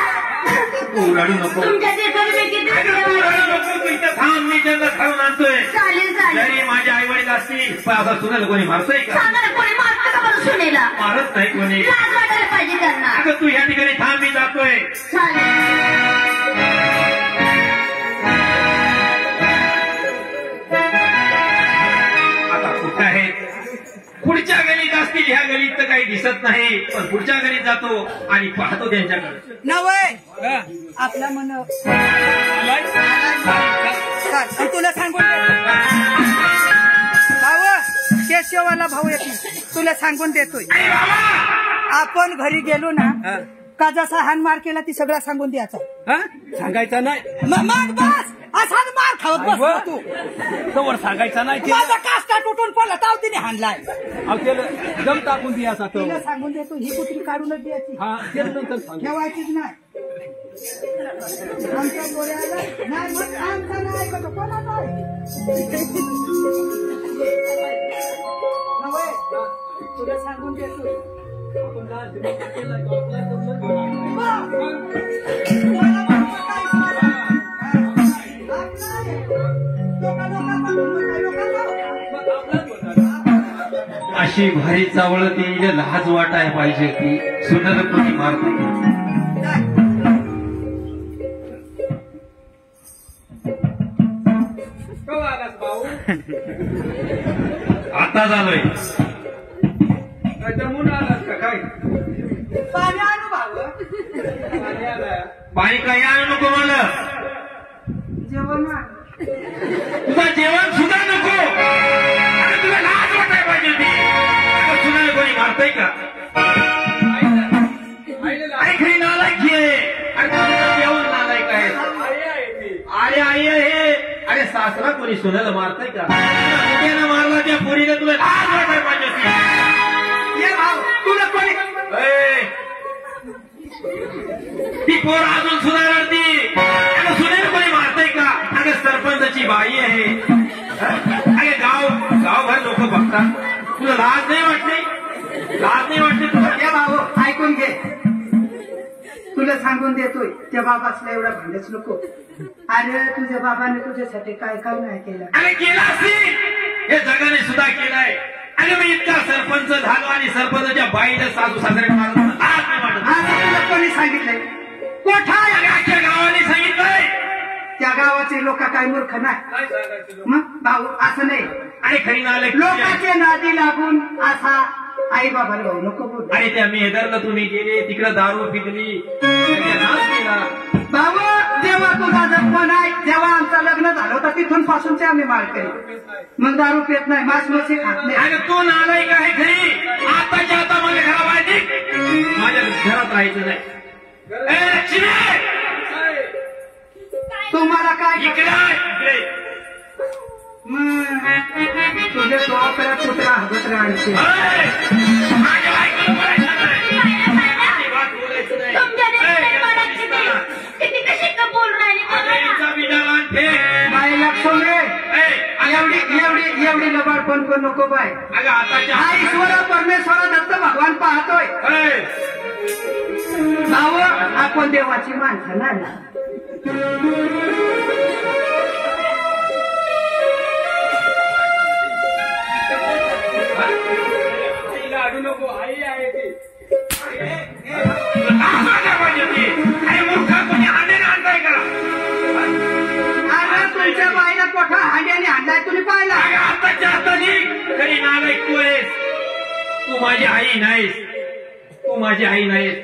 तू रडू नको. तुमच्या देशाला मी किती अगं, तू प्रेम रडू आहे. नको. तू इथं थांब, मी त्यांना धरून आणतोय. चालेल चालेल. जरी माझे आई वडील असतील पण आता सुनेला कोणी मारतोय का? सांगा ना, कोणी मारतं का बरं सुनेला? मारत नाही कोणी. लाज वाटायला पाहिजे त्यांना. अगं तू ह्या ठिकाणी थांब, मी जातोय. चालेल. आता कुठे आहेत? पुढच्या गलीत असतील, ह्या गलीत तर काही दिसत नाही. पण पुढच्या गलीत जातो आणि पाहतो त्यांच्याकडे. नवय आपला मन तुला सांगून भाऊ पेशवाला भाऊ येते तुला सांगून देतोय. आपण घरी गेलो ना का जसा हानमार केला ती सगळा सांगून द्यायचा. सांगायचं नाही मग बस असा मार खावत बस तू. तोवर सांगायचं नाही. माझा कास्टा तुटून पडला ताव तिने हाणलाय. जम टाकून द्यायचा तो. तिला सांगून देतो ही कुत्री काढूनच द्यायची. हा नंतर ठेवायचीच नाही. आमच्या गोऱ्याला नाही मग आमचा नाही ऐकतो कोणा नाही. तुला सांगून देतो अशी भारी चावळ ती लाज वाटाय पाहिजे की सुनर कोणी मारते. भाऊ आता झालोय जमून आलास का काय. पाणी आणू भाऊ. पाणी काही आणू नको मला. जेवण तुझं जेवण सुद्धा नको. अरे तुला लाज वाटाय पाहिजे ती सुनाला कोणी मारतय का. अरे खरी नालायकी आहे. अरे तुझं जेवण नालायक आहे. अरे आई आहे. अरे सासरा कोणी सुनाला मारतय का. मुद्यानं मारला त्या पोरीला तुला लाज वाटाय पाहिजे तुला कोणी ती पोर अजून सुना रडती. अगं सुनेला कोणी मारतय का. अगं सरपंचाची बाई आहे. अरे गावभर लोक बघतात. तुला लाज नाही वाटते. लाज नाही वाटते तुला. या भाऊ ऐकून घे. तुला सांगून देतोय त्या बाबासला एवढा भांडच नको. अरे तुझ्या बाबाने तुझ्यासाठी काय काय नाही केलं. अरे केला असेल. हे जगाने सुद्धा केलाय. अरे मी इतका सरपंच झालो आणि सरपंचाच्या बाईला सासू सासरे मारतो आज नाही वाटत. असं तुला कोणी सांगितलंय. कोठा अख्ख्या गावाने सांगितलंय. त्या गावाचे लोक काय मूर्ख नाही. मग भाऊ असं नाही. अरे खरी नालायक लोकांच्या नादी लागून असा आई बाबाला भाऊ नको बोल. अरे त्या मेहदरला तुम्ही गेले तिकडे दारू पिकली नाच केला. भाऊ जेव्हा तुझा जन्म नाही जेव्हा आमचं लग्न झालं होतं तिथून पासूनचे आम्ही माळकरी. मग दारू पित नाही मांस मच्छी खात नाही. अरे तू नालायक आहे खरी. आताच्या आता मला घराबाहेर माझ्या घरात राहायचं नाही. तुम्हाला काय इकडे तुझे डोक्याला कुत्रा हगत राहायचे. माझ्या बायकोला बोलायचं नाही. बात बोलायचं नाही. किती कशी का बोल राहिली बाई लक्ष्मी एवढी लबाड पण नको बाय. अगं आताच्या हा ईश्वर परमेश्वर दत्त भगवान पाहतोय. भाऊ आपण देवाची माणसं नाही ना. लाडू नको आई आहे ती. अरे मूर्खा कोणी हांड्याने आणताय का. अरे तुमच्या बाईला कोठा हांड्याने हांडाय तुम्ही पाहिला. आताच्या हाताने तरी नालायक तू आहेस. तू माझी आई नाहीस. तू माझी आई नाहीस.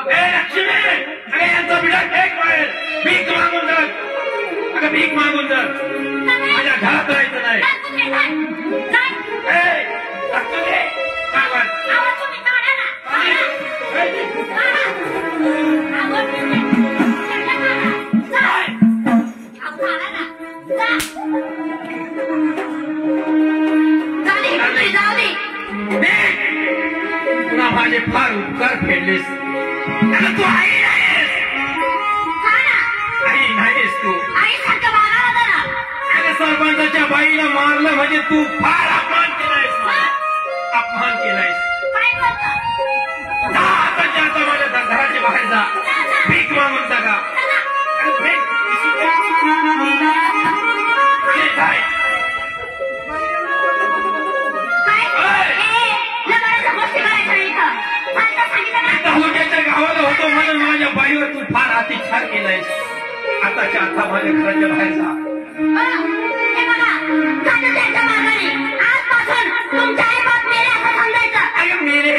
लक्ष्मी अरे यांचा बिडा फेक बाहेर. भीक मागून जा. अगं भीक मागून जा. माझ्या घरात राहायचं नाही. पुन्हा माझे फार उपकार फेडलेस. तू आई नाहीस. आई नाहीस तू. अरे सरपंचाच्या बाईला मारलं म्हणजे तू फार अपमान केलायस. अपमान केलायस. आताच्या आता माझ्या घराच्या बाहेर जा. भीक मागून टाका. तालुक्याच्या गावाला होतो म्हणून माझ्या बाईवर तू फार अतिचार केलायस. आताच्या आता माझ्या घराच्या बाहेर जा. आजपासून तुमच्या आई बाप मेरे असं समजायचं. अरे मेरे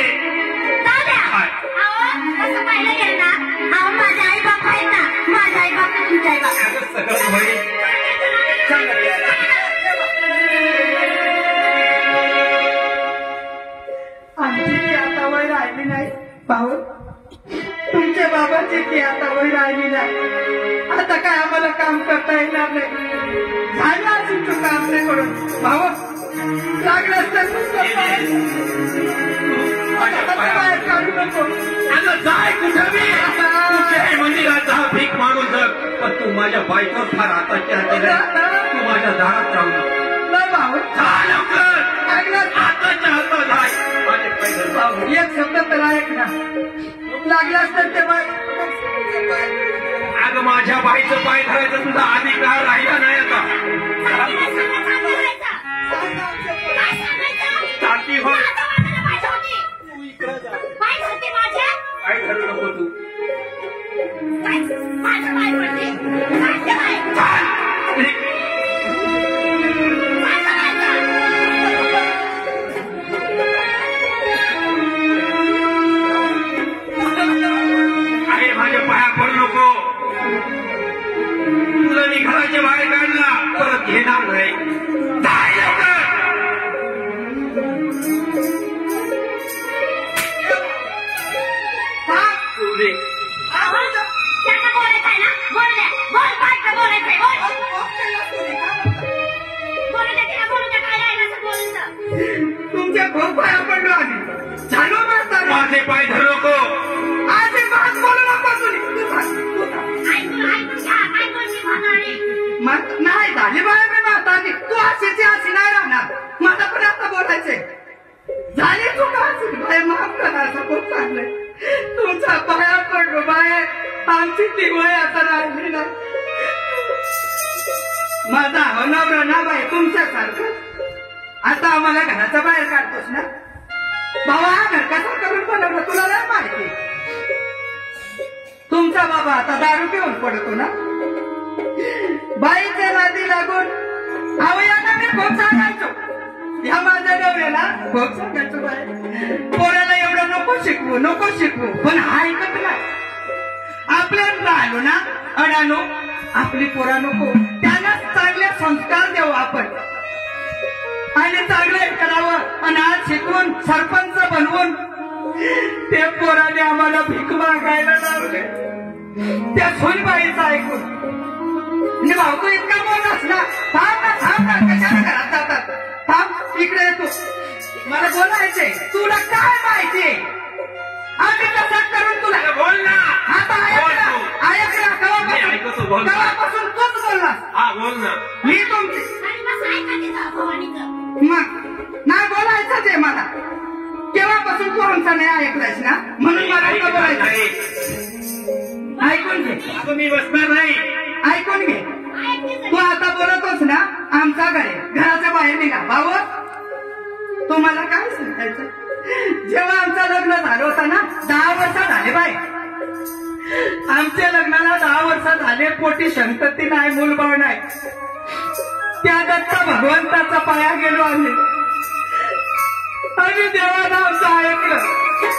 कसं पाहिलं गेलं ना. अहो माझे आई बाप आहेत ना. माझा आई बाप तुमच्या आई बाप. सगळं होईल. भाऊ तुमच्या बाबाची ती आता वय राहिली नाही, आता काय आम्हाला काम करता येणार नाही, झालं असेल चुका आपल्याकडून. भाऊ लागलं तर बाहेर काढू नको. आता जाय कुठं बी कुठे मंदिरात जा, भीक मागून जग, पण तू माझ्या बायकोवर फार अत्याचार केला, तू माझ्या दारात राहू नाही भाऊ लवकर लागलं आताच्या हातात जाय. माझे पैसे भाऊ एक शब्द तर ऐक ना, लागलास तर ते बाय अगं माझ्या बाईचं पाय धरायचं तुझा अधिकार राहिला नाही आता. चालती होय काय धरू नको तू. अरे माझ्या पाया पडू नको, तुला मी घराच्या बाहेर काढला परत घेणार नाही. जाय लवकर. तुझे तुमच्या खूप पाया पडलो आधी झालो मारता माझे पाय धरू नको. आज बात बोलू नको तुम्ही. नाही झाली बाय मी मारता तू अशीची अशी नाही राहणार. मला पण आता बोलायचंय, झाली चुका असेल बाय माफ करा, असं खूप चांगलंय. तुमचा पाया पडलो बाय, आमची ती वय आता राहिली ना. माझा नवरा ना बाय तुमच्यासारखं आता आम्हाला घराच्या बाहेर काढतोस ना. बाबा हा घर कसा करून बनवलं तुला नाही माहिती. तुमचा बाबा आता दारू पिऊन पडतो ना. बाईच्या नादी लागून आवयाला मी खूप सांगायचो, ह्या माझ्या नवऱ्याला खूप सांगायचो बाय पोराला एवढं नको शिकवू नको शिकवू, पण हा ऐकत नाही. आपल्याला आलो ना अडानो आपली पोरा नको, त्यांना चांगले संस्कार देऊ आपण आणि चांगलं करावं. आणि आज शिकवून सरपंच बनवून ते पोराने आम्हाला भीक मागायला लावले. त्या सोनबाईचं ऐकून भाऊ तू इतका बोललास ना, थांब ना कशाला घरात जातात, थांब इकडे येतो, मला बोलायचंय. तुला काय माहितीये आम्ही कसं करून तुला बोल ना. आता ऐक ना कवापासून तूच बोललास. हा बोल ना. मी तुमची मग नाही बोलायचंच आहे मला. केव्हापासून तू आमचा नाही ऐकलायस ना, म्हणून मला आता बोलायचं. ऐकून घे, मी बसणार नाही. ऐकून घे. तू आता बोलतोस ना आमचा घर आहे, घराच्या बाहेर निघा. भाऊ तुम्हाला काय सांगायचं, जेव्हा आमचं लग्न झालं होतं ना 10 वर्ष झाले बाय, आमच्या लग्नाला 10 वर्ष झाले, पोटी संतती नाही, मूलबाळ नाही. त्या दत्त भगवंताचा पाया गेलो आम्ही आणि देवाला आमचं ऐकलं.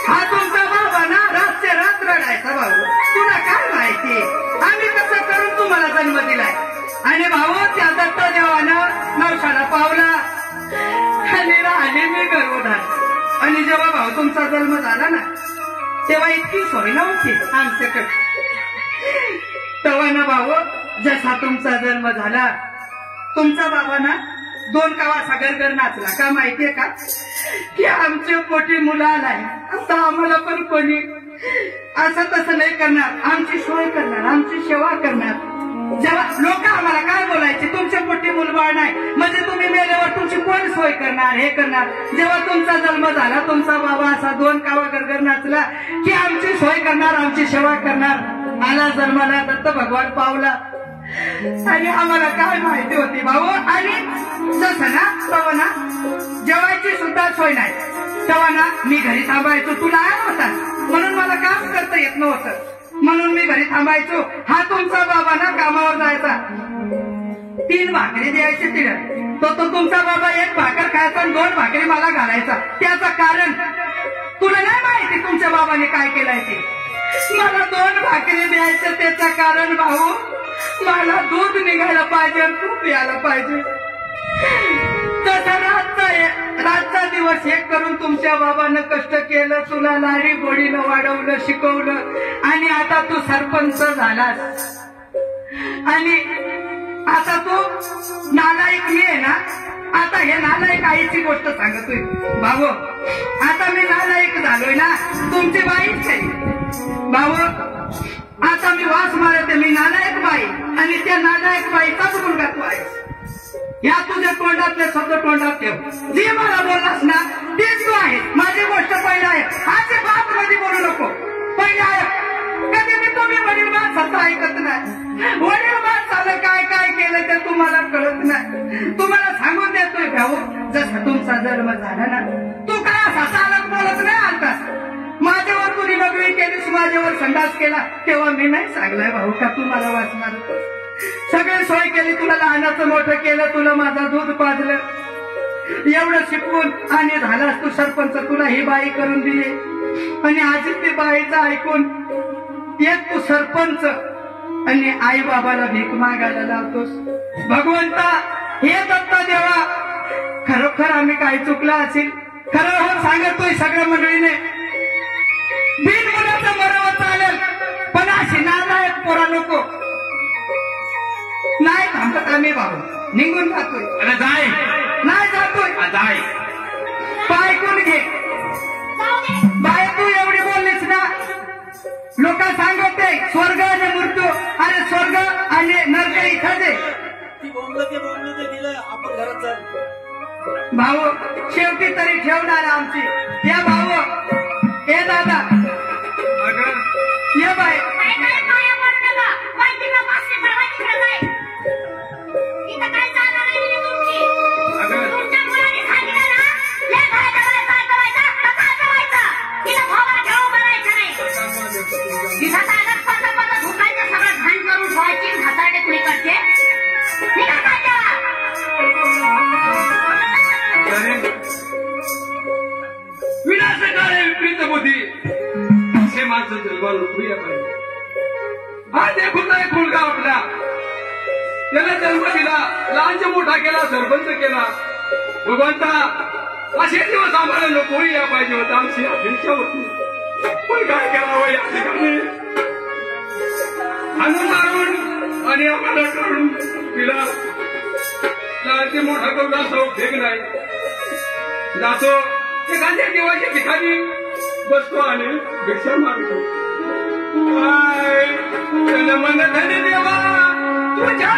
हा तुमचा बाबा ना रातचे रात रडायचा. भाऊ तुला काय माहिती आम्ही कसं करून तुम्हाला जन्म दिलाय. आणि भाऊ त्या दत्त देवानं नवसाला पावला आणि राहिले मी गर्भधार. आणि जेव्हा भाऊ तुमचा जन्म झाला ना तेव्हा इतकी सोय नव्हती आमच्याकडे. तेव्हा ना भाऊ जसा तुमचा जन्म झाला तुमचा बाबा ना 2 कावा सागरकर नाचला. का माहितीये का की आमच्या पोटी मुलं आलाय, आता आम्हाला पण कोणी असं तसं नाही करणार, आमची सोय करणार, आमची सेवा करणार. जेव्हा लोक आम्हाला काय बोलायचे तुमच्या पोटी मुलबाळ नाही म्हणजे तुम्ही मेल्यावर तुमची कोण सोय करणार हे करणार. जेव्हा तुमचा जन्म झाला तुमचा बाबा असा 2 कावा गरगर नाचला की आमची सोय करणार, आमची सेवा करणार. आला जन्माला दत्त भगवान पावला आणि आम्हाला काय माहिती होती भाऊ. आणि जसं ना तेव्हा ना जेवायची सुद्धा सोय नाही, तेव्हा ना मी घरी थांबायचो. तुला आला होता म्हणून मला काम करता येत नव्हतं, म्हणून मी घरी थांबायचो. हा तुमचा बाबा ना कामावर जायचा, 3 भाकरी द्यायची तिला. तो तुमचा बाबा 1 भाकर खायचा आणि 2 भाकरी मला घालायचा. त्याचं कारण तुला नाही माहिती तुमच्या बाबाने काय केलंय ते. मला 2 भाकरी द्यायचं त्याचं कारण भाऊ मला दूध निघायला पाहिजे, तूप यायला पाहिजे. तसं रातचा दिवस एक करून तुमच्या बाबानं कष्ट केलं, तुला लाडी गोडीनं वाढवलं, शिकवलं आणि आता तू सरपंच झालास आणि आता तू नालायक मी आहे ना. आता हे नालायक आईची गोष्ट सांगतोय भाऊ. आता मी नालायक झालोय ना, तुमची बाईच आहे भाऊ. आता मी वास मारते, मी नालायक बाई आणि त्या नालायक बाईचाच मुलगा तू आहेस. या तुझ्या तोंडातले शब्द तोंडात ठेव. जे मला बोललास ना तेच तू आहे. माझी गोष्ट पहिला आहे. आजचे बाप कधी बोलू नको. पहिले आहे कधी मी तुम्ही वडील माणसाचं ऐकत नाही. वडील माणसानं काय काय केलं ते तुम्हाला कळत नाही. तुम्हाला सांगून देतोय भाऊ, जसा तुमचा जन्म झाला ना, तू काय असा चालत बोलत नाही आलतास. माझ्यावर तुझी नोकरी केलीस, माझ्यावर संडास केला, तेव्हा मी नाही सांगलाय भाऊ का तू मला वाचणार. सगळी सोय केली, तुला लहानाचं मोठं केलं, तुला माझा दूध पाजलं, एवढं शिकवून आणि झालास तू सरपंच. तुला ही बाई करून दिली आणि आजी ती बाईचं ऐकून एक तू सरपंच आणि आई बाबाला भीक मागायला लावतोस. भगवंता हे दत्ता देवा, खरोखर आम्ही काही चुकला असेल. खरं हो सांगतोय सगळ्या मंडळीने, बिन मुलाचं मरावं चालेल पण अशी नालायक पोरा नको. नाही थांबत आम्ही बाबा, निघून जातोय. अरे जाय, नाही जातोय. जाय, ऐकून घे बाय, तू एवढी बोललीस ना, लोक सांगते स्वर्ग आणि मृत्यू. अरे स्वर्ग आणि नरक इथंच आहे भाऊ. शेवटी तरी ठेवणार आमची. या भाऊ, हे दादा, ये बाय. विनाशकाले विपरीत बुद्धी असे माणसं जन्माला नको या पाहिजे. हा देखून एक मुलगा आपला, त्याला जन्म दिला, लहानचा मोठा केला, सरपंच केला. भगवंता असे दिवस आम्हाला नको या पाहिजे होता, आमची अपेक्षा होती. पण काय करावं या ठिकाणी, आणून मारून आणि आम्हाला करून तिला लहानचे मोठा करून असा उपयोग नाही. जातो एखाद्या देवाच्या ठिकाणी बसतो आणि भिक्षा मारतो. मन धन देवा तुझ्या